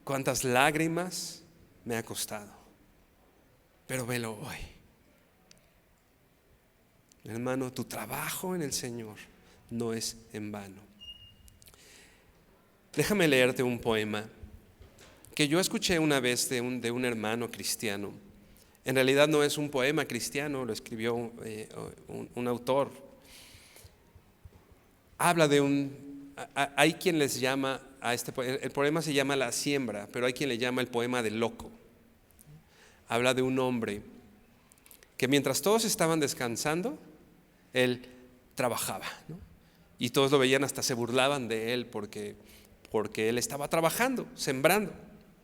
cuántas lágrimas me ha costado, pero velo hoy. Hermano, tu trabajo en el Señor no es en vano. Déjame leerte un poema que yo escuché una vez de un hermano cristiano. En realidad no es un poema cristiano, lo escribió un autor. Habla de hay quien les llama a el poema se llama La siembra, pero hay quien le llama el poema del loco. Habla de un hombre que mientras todos estaban descansando, él trabajaba, ¿no? Y todos lo veían, hasta se burlaban de él porque él estaba trabajando, sembrando,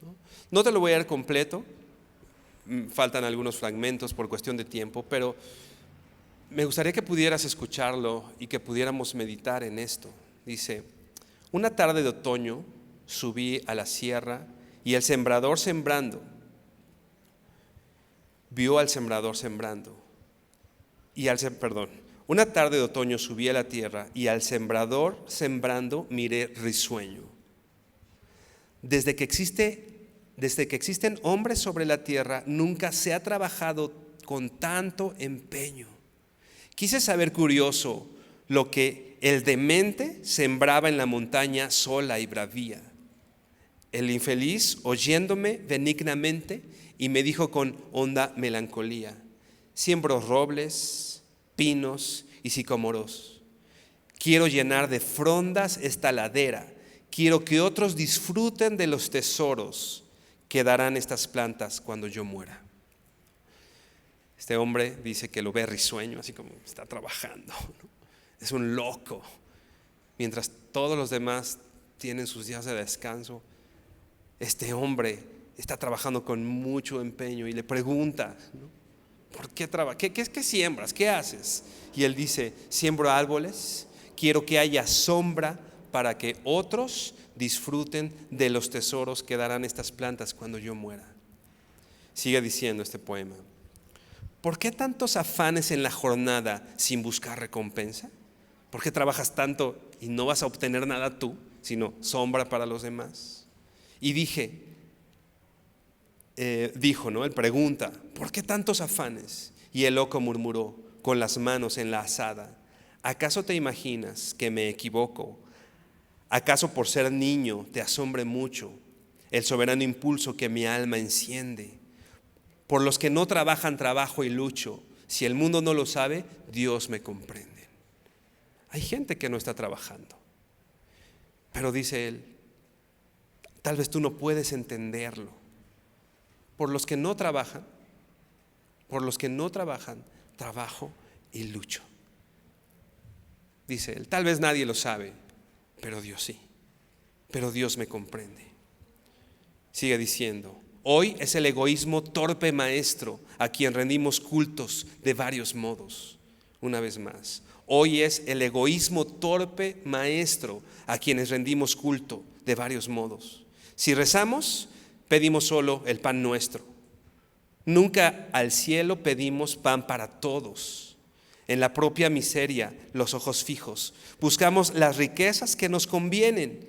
¿no? No te lo voy a leer completo, faltan algunos fragmentos por cuestión de tiempo, pero me gustaría que pudieras escucharlo y que pudiéramos meditar en esto. Dice: una tarde de otoño subí a la sierra y el sembrador sembrando vio al sembrador sembrando. Una tarde de otoño subí a la tierra y al sembrador sembrando miré risueño. Desde que existen hombres sobre la tierra, nunca se ha trabajado con tanto empeño. Quise saber, curioso, lo que el demente sembraba en la montaña sola y bravía. El infeliz, oyéndome benignamente, y me dijo con honda melancolía: siembro robles, pinos y sicómoros. Quiero llenar de frondas esta ladera. Quiero que otros disfruten de los tesoros que darán estas plantas cuando yo muera. Este hombre dice que lo ve risueño, así como está trabajando, ¿no? Es un loco. Mientras todos los demás tienen sus días de descanso, este hombre está trabajando con mucho empeño y le pregunta, ¿no? ¿Por qué trabajas? ¿Qué siembras? ¿Qué haces? Y él dice: siembro árboles, quiero que haya sombra para que otros disfruten de los tesoros que darán estas plantas cuando yo muera. Sigue diciendo este poema. ¿Por qué tantos afanes en la jornada sin buscar recompensa? ¿Por qué trabajas tanto y no vas a obtener nada tú, sino sombra para los demás? Y dijo, ¿no? Él pregunta, ¿por qué tantos afanes? Y el loco murmuró, con las manos en la azada, ¿acaso te imaginas que me equivoco? ¿Acaso por ser niño te asombre mucho el soberano impulso que mi alma enciende? Por los que no trabajan trabajo y lucho. Si el mundo no lo sabe, Dios me comprende. Hay gente que no está trabajando, pero dice él, tal vez tú no puedes entenderlo. Por los que no trabajan, trabajo y lucho. Dice él, tal vez nadie lo sabe, pero Dios sí. Pero Dios me comprende. Sigue diciendo, hoy es el egoísmo torpe maestro a quien rendimos cultos de varios modos. Una vez más, hoy es el egoísmo torpe maestro a quienes rendimos culto de varios modos. Si rezamos, pedimos solo el pan nuestro. Nunca al cielo pedimos pan para todos. En la propia miseria, los ojos fijos, buscamos las riquezas que nos convienen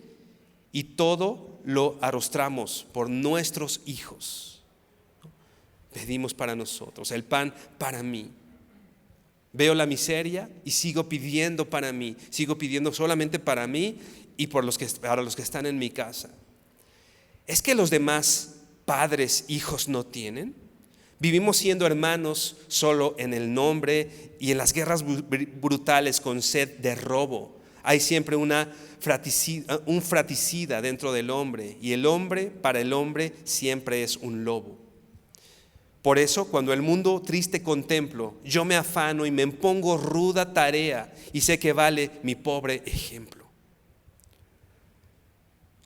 y todo lo arrostramos por nuestros hijos. Pedimos para nosotros, el pan para mí. Veo la miseria y sigo pidiendo para mí, sigo pidiendo solamente para mí y para los que están en mi casa. ¿Es que los demás padres, hijos no tienen? Vivimos siendo hermanos solo en el nombre y en las guerras brutales con sed de robo. Hay siempre un fratricida dentro del hombre y el hombre para el hombre siempre es un lobo. Por eso cuando el mundo triste contemplo, yo me afano y me impongo ruda tarea y sé que vale mi pobre ejemplo.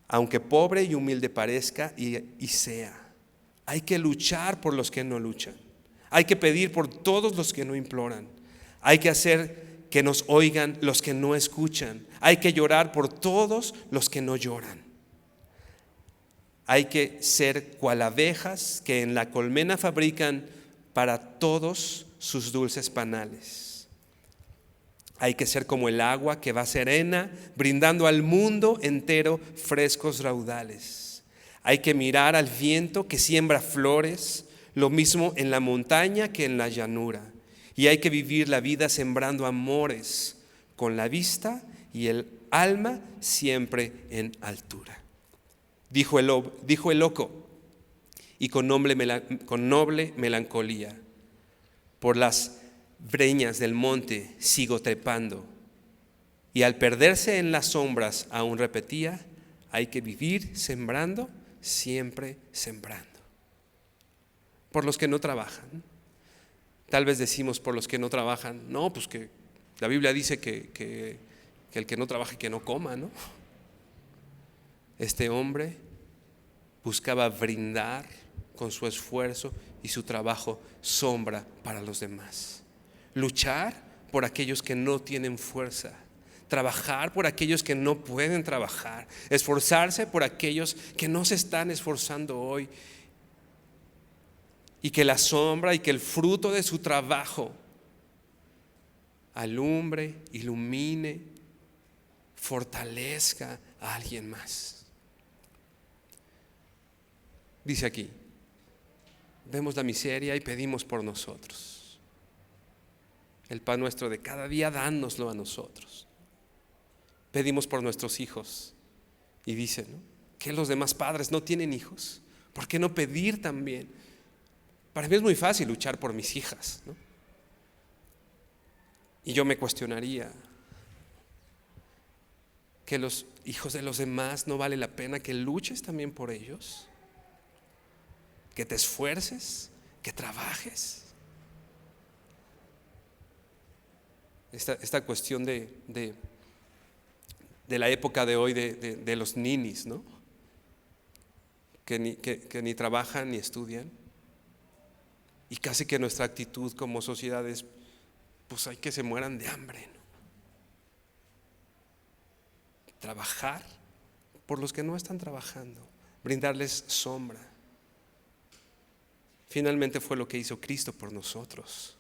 Aunque pobre y humilde parezca y sea, hay que luchar por los que no luchan. Hay que pedir por todos los que no imploran. Hay que hacer que nos oigan los que no escuchan. Hay que llorar por todos los que no lloran. Hay que ser cual abejas que en la colmena fabrican para todos sus dulces panales. Hay que ser como el agua que va serena, brindando al mundo entero frescos raudales. Hay que mirar al viento que siembra flores, lo mismo en la montaña que en la llanura. Y hay que vivir la vida sembrando amores, con la vista y el alma siempre en altura. Dijo el loco, y con noble melancolía, por las breñas del monte sigo trepando, y al perderse en las sombras aún repetía, hay que vivir sembrando, siempre sembrando. Por los que no trabajan. Tal vez decimos por los que no trabajan, no, pues que la Biblia dice que el que no trabaje que no coma, ¿no? Este hombre buscaba brindar con su esfuerzo y su trabajo sombra para los demás. Luchar por aquellos que no tienen fuerza. Trabajar por aquellos que no pueden trabajar. Esforzarse por aquellos que no se están esforzando hoy. Y que la sombra y que el fruto de su trabajo alumbre, ilumine, fortalezca a alguien más. Dice aquí, vemos la miseria y pedimos por nosotros. El pan nuestro de cada día, dánoslo a nosotros. Pedimos por nuestros hijos. Y dice, ¿no?, que los demás padres no tienen hijos. ¿Por qué no pedir también? Para mí es muy fácil luchar por mis hijas, ¿no? Y yo me cuestionaría, que los hijos de los demás no vale la pena que luches también por ellos, que te esfuerces, que trabajes. Esta cuestión de la época de hoy de los ninis, ¿no?, que ni trabajan ni estudian. Y casi que nuestra actitud como sociedad es, pues hay que se mueran de hambre, ¿no? trabajar por los que no están trabajando, brindarles sombra. Finalmente fue lo que hizo Cristo por nosotros.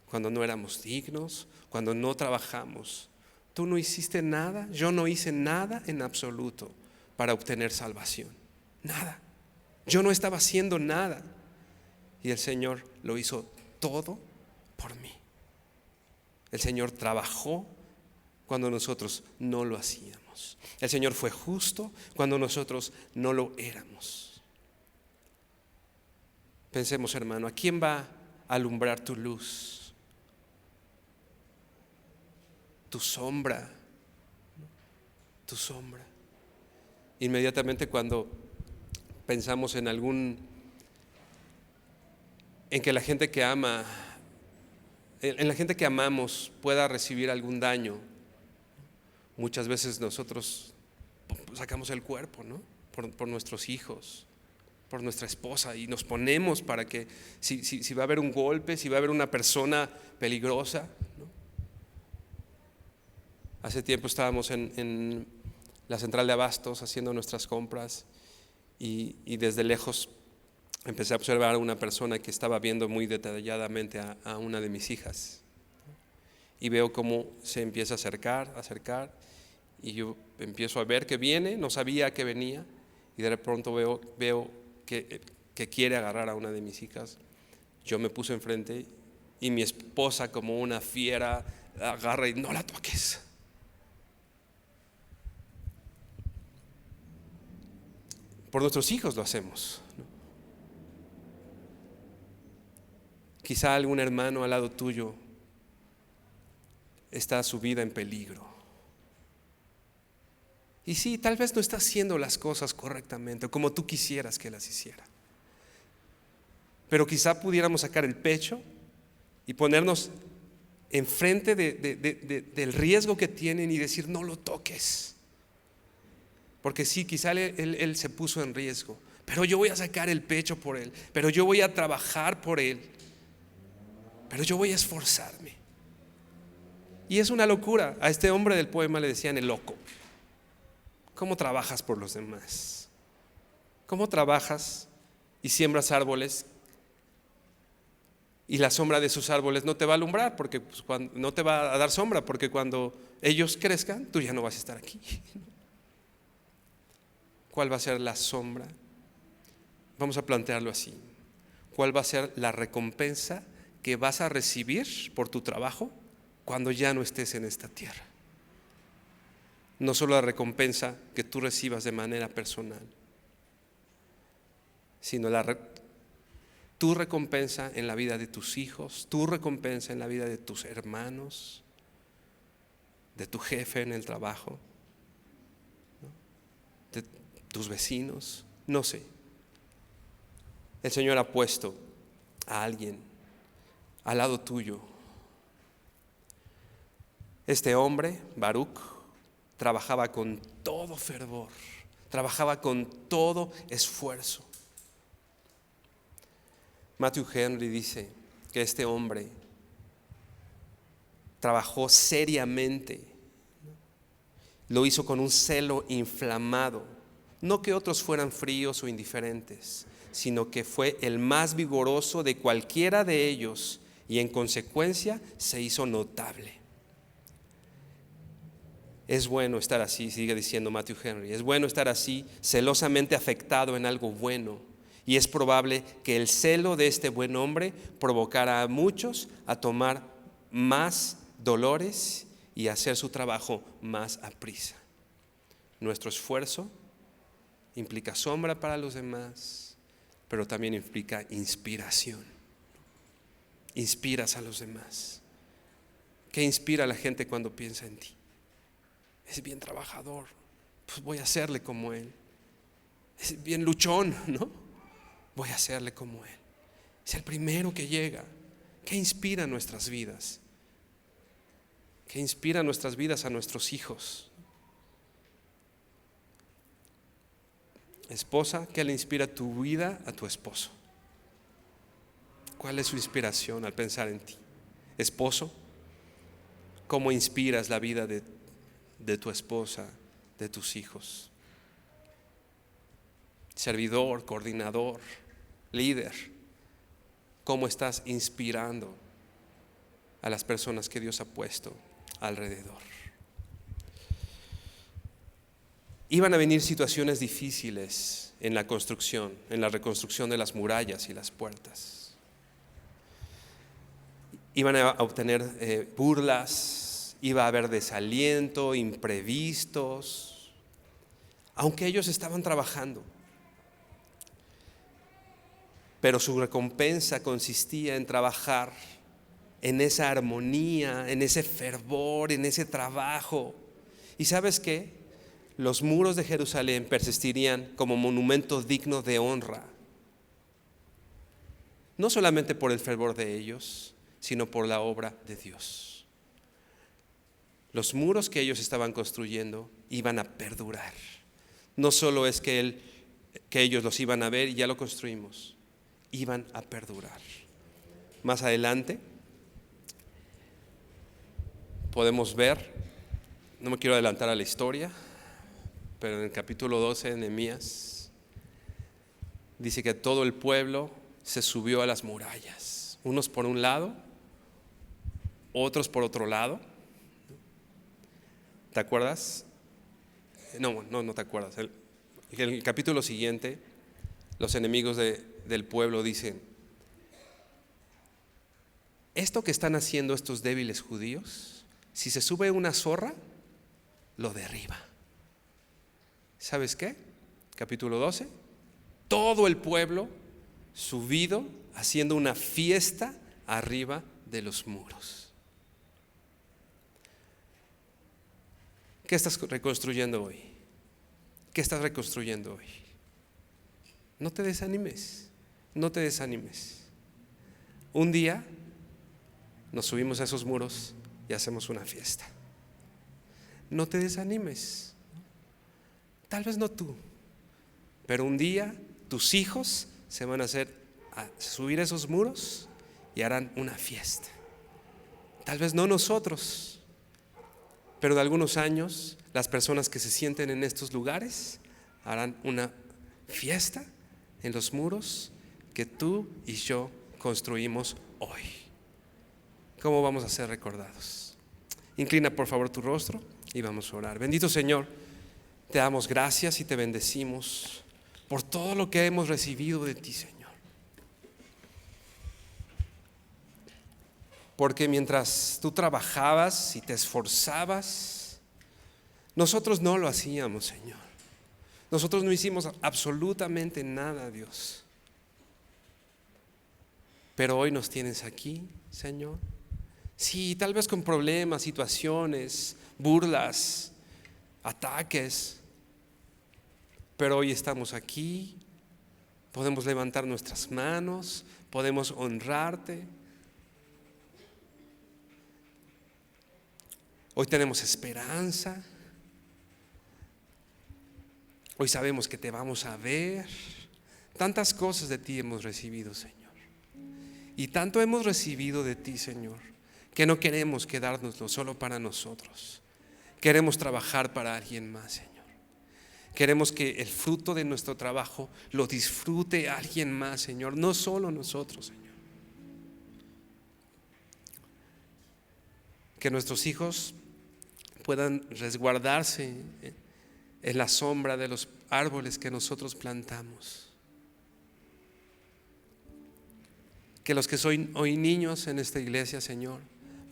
Cuando no éramos dignos, cuando no trabajamos, tú no hiciste nada, yo no hice nada en absoluto para obtener salvación. Nada. Yo no estaba haciendo nada. Y el Señor lo hizo todo por mí. El Señor trabajó cuando nosotros no lo hacíamos. El Señor fue justo cuando nosotros no lo éramos. Pensemos, hermano, ¿a quién va a alumbrar tu luz? Tu sombra. Tu sombra. Inmediatamente cuando pensamos en que la gente que ama, en la gente que amamos pueda recibir algún daño, muchas veces nosotros sacamos el cuerpo, ¿no? Por nuestros hijos, por nuestra esposa, y nos ponemos para que si va a haber un golpe, si va a haber una persona peligrosa, ¿no? Hace tiempo estábamos en la central de abastos haciendo nuestras compras y desde lejos empecé a observar a una persona que estaba viendo muy detalladamente a una de mis hijas, y veo cómo se empieza a acercar, y yo empiezo a ver que viene, no sabía que venía, y de pronto veo que quiere agarrar a una de mis hijas. Yo me puse enfrente y mi esposa, como una fiera, agarra y no la toques. Por nuestros hijos lo hacemos, ¿no? Quizá algún hermano al lado tuyo está su vida en peligro. Y sí, tal vez no está haciendo las cosas correctamente o como tú quisieras que las hiciera. Pero quizá pudiéramos sacar el pecho y ponernos enfrente del riesgo que tienen y decir: no lo toques. Porque sí, quizá él se puso en riesgo, pero yo voy a sacar el pecho por él, pero yo voy a trabajar por él, pero yo voy a esforzarme. Y es una locura. A este hombre del poema le decían el loco. ¿Cómo trabajas por los demás? ¿Cómo trabajas y siembras árboles y la sombra de esos árboles no te va a alumbrar, porque no te va a dar sombra, porque cuando ellos crezcan tú ya no vas a estar aquí? ¿Cuál va a ser la sombra? Vamos a plantearlo así. ¿Cuál va a ser la recompensa que vas a recibir por tu trabajo cuando ya no estés en esta tierra? No solo la recompensa que tú recibas de manera personal, sino tu recompensa en la vida de tus hijos, tu recompensa en la vida de tus hermanos, de tu jefe en el trabajo, ¿no? De tus vecinos, no sé. El Señor ha puesto a alguien al lado tuyo. Este hombre, Baruch, trabajaba con todo fervor, trabajaba con todo esfuerzo. Matthew Henry dice que este hombre trabajó seriamente, lo hizo con un celo inflamado, no que otros fueran fríos o indiferentes, sino que fue el más vigoroso de cualquiera de ellos y en consecuencia se hizo notable. Es bueno estar así, sigue diciendo Matthew Henry, es bueno estar así, celosamente afectado en algo bueno, y es probable que el celo de este buen hombre provocara a muchos a tomar más dolores y hacer su trabajo más aprisa. Nuestro esfuerzo implica sombra para los demás, pero también implica inspiración. Inspiras a los demás. ¿Qué inspira a la gente cuando piensa en ti? Es bien trabajador, pues voy a hacerle como él. Es bien luchón, ¿no? Voy a hacerle como él. Es el primero que llega. ¿Qué inspira nuestras vidas? ¿Qué inspira nuestras vidas a nuestros hijos? Esposa, ¿qué le inspira tu vida a tu esposo? ¿Cuál es su inspiración al pensar en ti? Esposo, ¿cómo inspiras la vida de de tu esposa, de tus hijos. Servidor, coordinador, líder, ¿cómo estás inspirando a las personas que Dios ha puesto alrededor? Iban a venir situaciones difíciles en la construcción, en la reconstrucción de las murallas y las puertas. Iban a obtener burlas, iba a haber desaliento, imprevistos, aunque ellos estaban trabajando. Pero su recompensa consistía en trabajar en esa armonía, en ese fervor, en ese trabajo. ¿Y sabes qué? Los muros de Jerusalén persistirían como monumento digno de honra, no solamente por el fervor de ellos, sino por la obra de Dios. Los muros que ellos estaban construyendo iban a perdurar. No solo es que ellos los iban a ver y ya lo construimos, iban a perdurar. Más adelante podemos ver, no me quiero adelantar a la historia, pero en el capítulo 12 de Nehemías dice que todo el pueblo se subió a las murallas, unos por un lado, otros por otro lado. ¿Te acuerdas? No te acuerdas. En el capítulo siguiente, los enemigos del pueblo dicen: esto que están haciendo estos débiles judíos, si se sube una zorra, lo derriba. ¿Sabes qué? Capítulo 12, todo el pueblo subido haciendo una fiesta arriba de los muros. ¿Qué estás reconstruyendo hoy? ¿Qué estás reconstruyendo hoy? No te desanimes, no te desanimes. Un día nos subimos a esos muros y hacemos una fiesta. No te desanimes. Tal vez no tú, pero un día tus hijos se van a subir a esos muros y harán una fiesta. Tal vez no nosotros, pero de algunos años las personas que se sienten en estos lugares harán una fiesta en los muros que tú y yo construimos hoy. ¿Cómo vamos a ser recordados? Inclina por favor tu rostro y vamos a orar. Bendito Señor, te damos gracias y te bendecimos por todo lo que hemos recibido de ti, Señor. Porque mientras tú trabajabas y te esforzabas, nosotros no lo hacíamos, Señor. Nosotros no hicimos absolutamente nada, Dios. Pero hoy nos tienes aquí, Señor. Sí, tal vez con problemas, situaciones, burlas, ataques. Pero hoy estamos aquí, podemos levantar nuestras manos, podemos honrarte. Hoy tenemos esperanza. Hoy sabemos que te vamos a ver. Tantas cosas de ti hemos recibido, Señor. Y tanto hemos recibido de ti, Señor, que no queremos quedárnoslo solo para nosotros. Queremos trabajar para alguien más, Señor. Queremos que el fruto de nuestro trabajo lo disfrute alguien más, Señor, no solo nosotros, Señor. Que nuestros hijos puedan resguardarse en la sombra de los árboles que nosotros plantamos. Que los que son hoy niños en esta iglesia, Señor,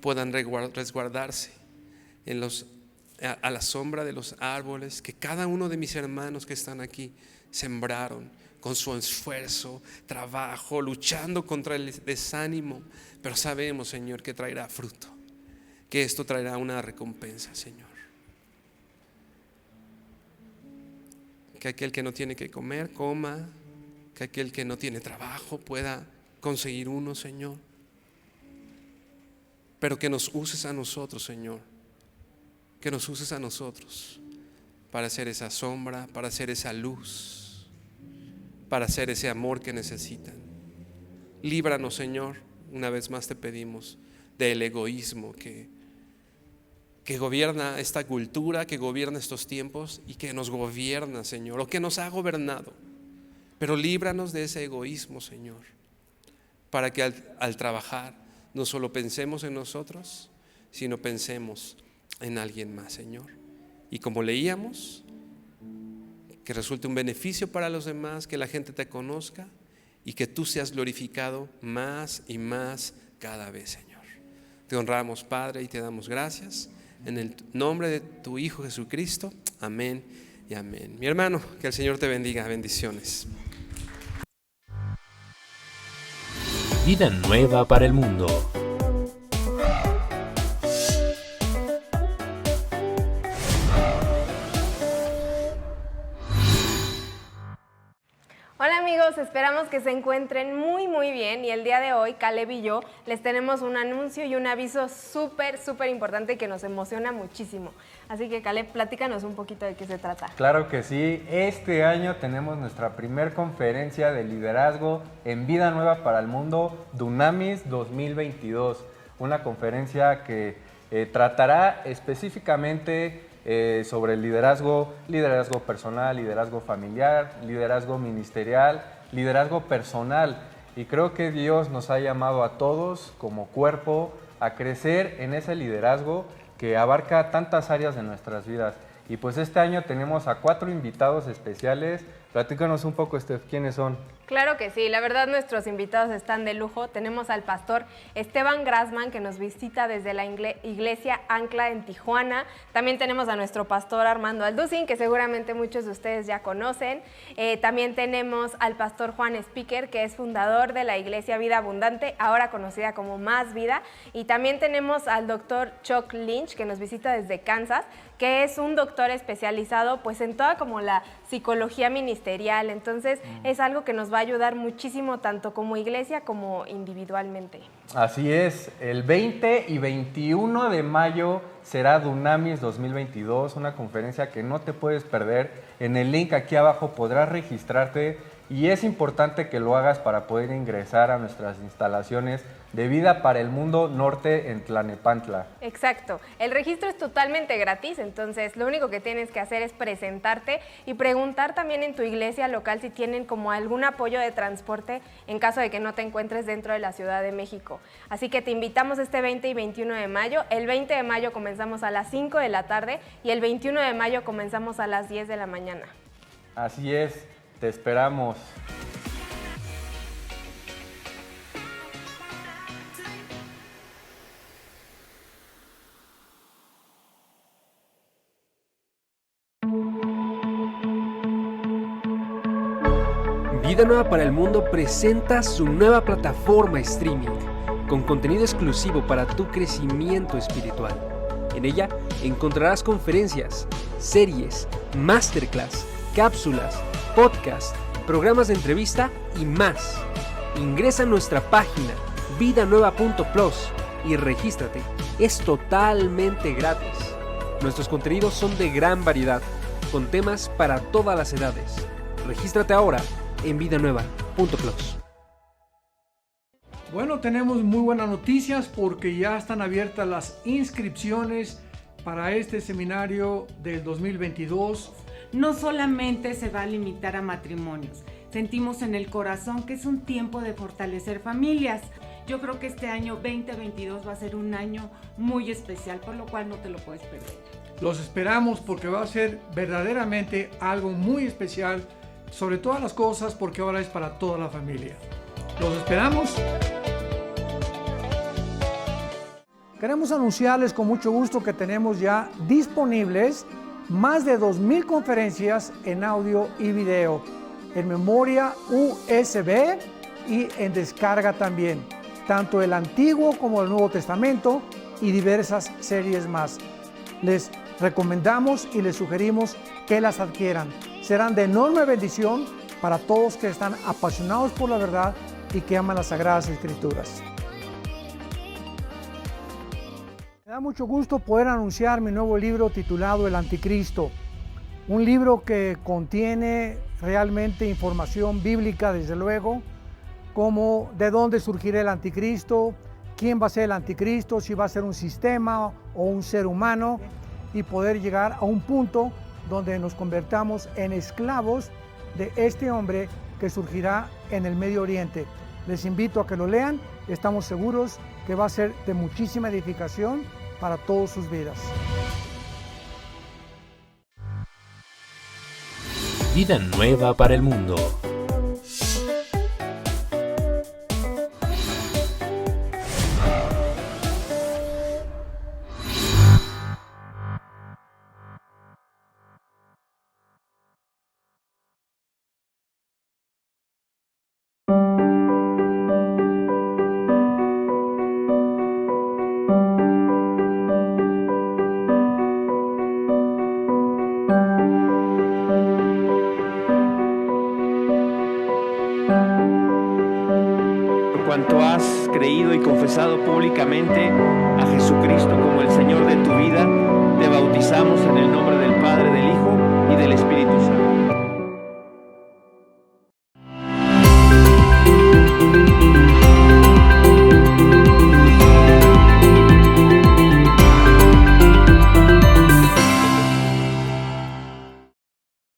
puedan resguardarse a la sombra de los árboles que cada uno de mis hermanos que están aquí sembraron con su esfuerzo, trabajo, luchando contra el desánimo. Pero sabemos, Señor, que traerá fruto, que esto traerá una recompensa, Señor. Que aquel que no tiene que comer, coma. Que aquel que no tiene trabajo pueda conseguir uno, Señor. Pero que nos uses a nosotros, Señor. Que nos uses a nosotros para hacer esa sombra, para hacer esa luz, para hacer ese amor que necesitan. Líbranos, Señor, una vez más te pedimos, del egoísmo que que gobierna esta cultura, que gobierna estos tiempos y que nos gobierna, Señor, o que nos ha gobernado. Pero líbranos de ese egoísmo, Señor, para que al trabajar no solo pensemos en nosotros, sino pensemos en alguien más, Señor. Y como leíamos, que resulte un beneficio para los demás, que la gente te conozca y que tú seas glorificado más y más cada vez, Señor. Te honramos, Padre, y te damos gracias en el nombre de tu Hijo Jesucristo. Amén y amén. Mi hermano, que el Señor te bendiga. Bendiciones.
Vida nueva para el mundo.
Hola amigos, esperamos que se encuentren muy bien y el día de hoy Caleb y yo les tenemos un anuncio y un aviso súper importante que nos emociona muchísimo. Así que Caleb, platícanos un poquito de qué se trata.
Claro que sí, este año tenemos nuestra primer conferencia de liderazgo en Vida Nueva para el Mundo, Dunamis 2022. Una conferencia que tratará específicamente sobre el liderazgo personal, liderazgo familiar, liderazgo ministerial, liderazgo personal. Y creo que Dios nos ha llamado a todos como cuerpo a crecer en ese liderazgo que abarca tantas áreas de nuestras vidas. Y pues este año tenemos a 4 invitados especiales. Platícanos un poco, Steph, ¿quiénes son?
Claro que sí, la verdad nuestros invitados están de lujo. Tenemos al pastor Esteban Grassman, que nos visita desde la iglesia Ancla en Tijuana. También tenemos a nuestro pastor Armando Alducin, que seguramente muchos de ustedes ya conocen. También tenemos al pastor Juan Speaker, que es fundador de la iglesia Vida Abundante, ahora conocida como Más Vida. Y también tenemos al doctor Chuck Lynch, que nos visita desde Kansas, que es un doctor especializado pues en toda como la psicología ministerial. Entonces es algo que nos va a ayudar muchísimo tanto como iglesia como individualmente.
Así es, el 20 y 21 de mayo será Dunamis 2022, una conferencia que no te puedes perder. En el link aquí abajo podrás registrarte y es importante que lo hagas para poder ingresar a nuestras instalaciones de Vida para el Mundo Norte en Tlalnepantla.
Exacto, el registro es totalmente gratis, entonces lo único que tienes que hacer es presentarte y preguntar también en tu iglesia local si tienen como algún apoyo de transporte en caso de que no te encuentres dentro de la Ciudad de México. Así que te invitamos este 20 y 21 de mayo. El 20 de mayo comenzamos a las 5 de la tarde y el 21 de mayo comenzamos a las 10 de la mañana.
Así es, te esperamos.
Vida Nueva para el Mundo presenta su nueva plataforma streaming, con contenido exclusivo para tu crecimiento espiritual. En ella encontrarás conferencias, series, masterclass, cápsulas, podcasts, programas de entrevista y más. Ingresa a nuestra página vidanueva.plus y regístrate. Es totalmente gratis. Nuestros contenidos son de gran variedad, con temas para todas las edades. Regístrate ahora en vidanueva.plus.
Bueno, tenemos muy buenas noticias porque ya están abiertas las inscripciones para este seminario del 2022.
No solamente se va a limitar a matrimonios, sentimos en el corazón que es un tiempo de fortalecer familias. Yo creo que este año 2022 va a ser un año muy especial, por lo cual no te lo puedes perder.
Los esperamos porque va a ser verdaderamente algo muy especial, sobre todas las cosas, porque ahora es para toda la familia. Los esperamos. Queremos anunciarles con mucho gusto que tenemos ya disponibles más de 2,000 conferencias en audio y video, en memoria USB y en descarga también, tanto el Antiguo como el Nuevo Testamento y diversas series más. Les recomendamos y les sugerimos que las adquieran. Serán de enorme bendición para todos que están apasionados por la verdad y que aman las Sagradas Escrituras. Me da mucho gusto poder anunciar mi nuevo libro titulado El Anticristo. Un libro que contiene realmente información bíblica, desde luego, como de dónde surgirá el Anticristo, quién va a ser el anticristo, si va a ser un sistema o un ser humano, y poder llegar a un punto donde nos convertamos en esclavos de este hombre que surgirá en el Medio Oriente. Les invito a que lo lean, estamos seguros que va a ser de muchísima edificación para todas sus vidas.
Vida nueva para el mundo.
Cuanto has creído y confesado públicamente a Jesucristo como el Señor de tu vida,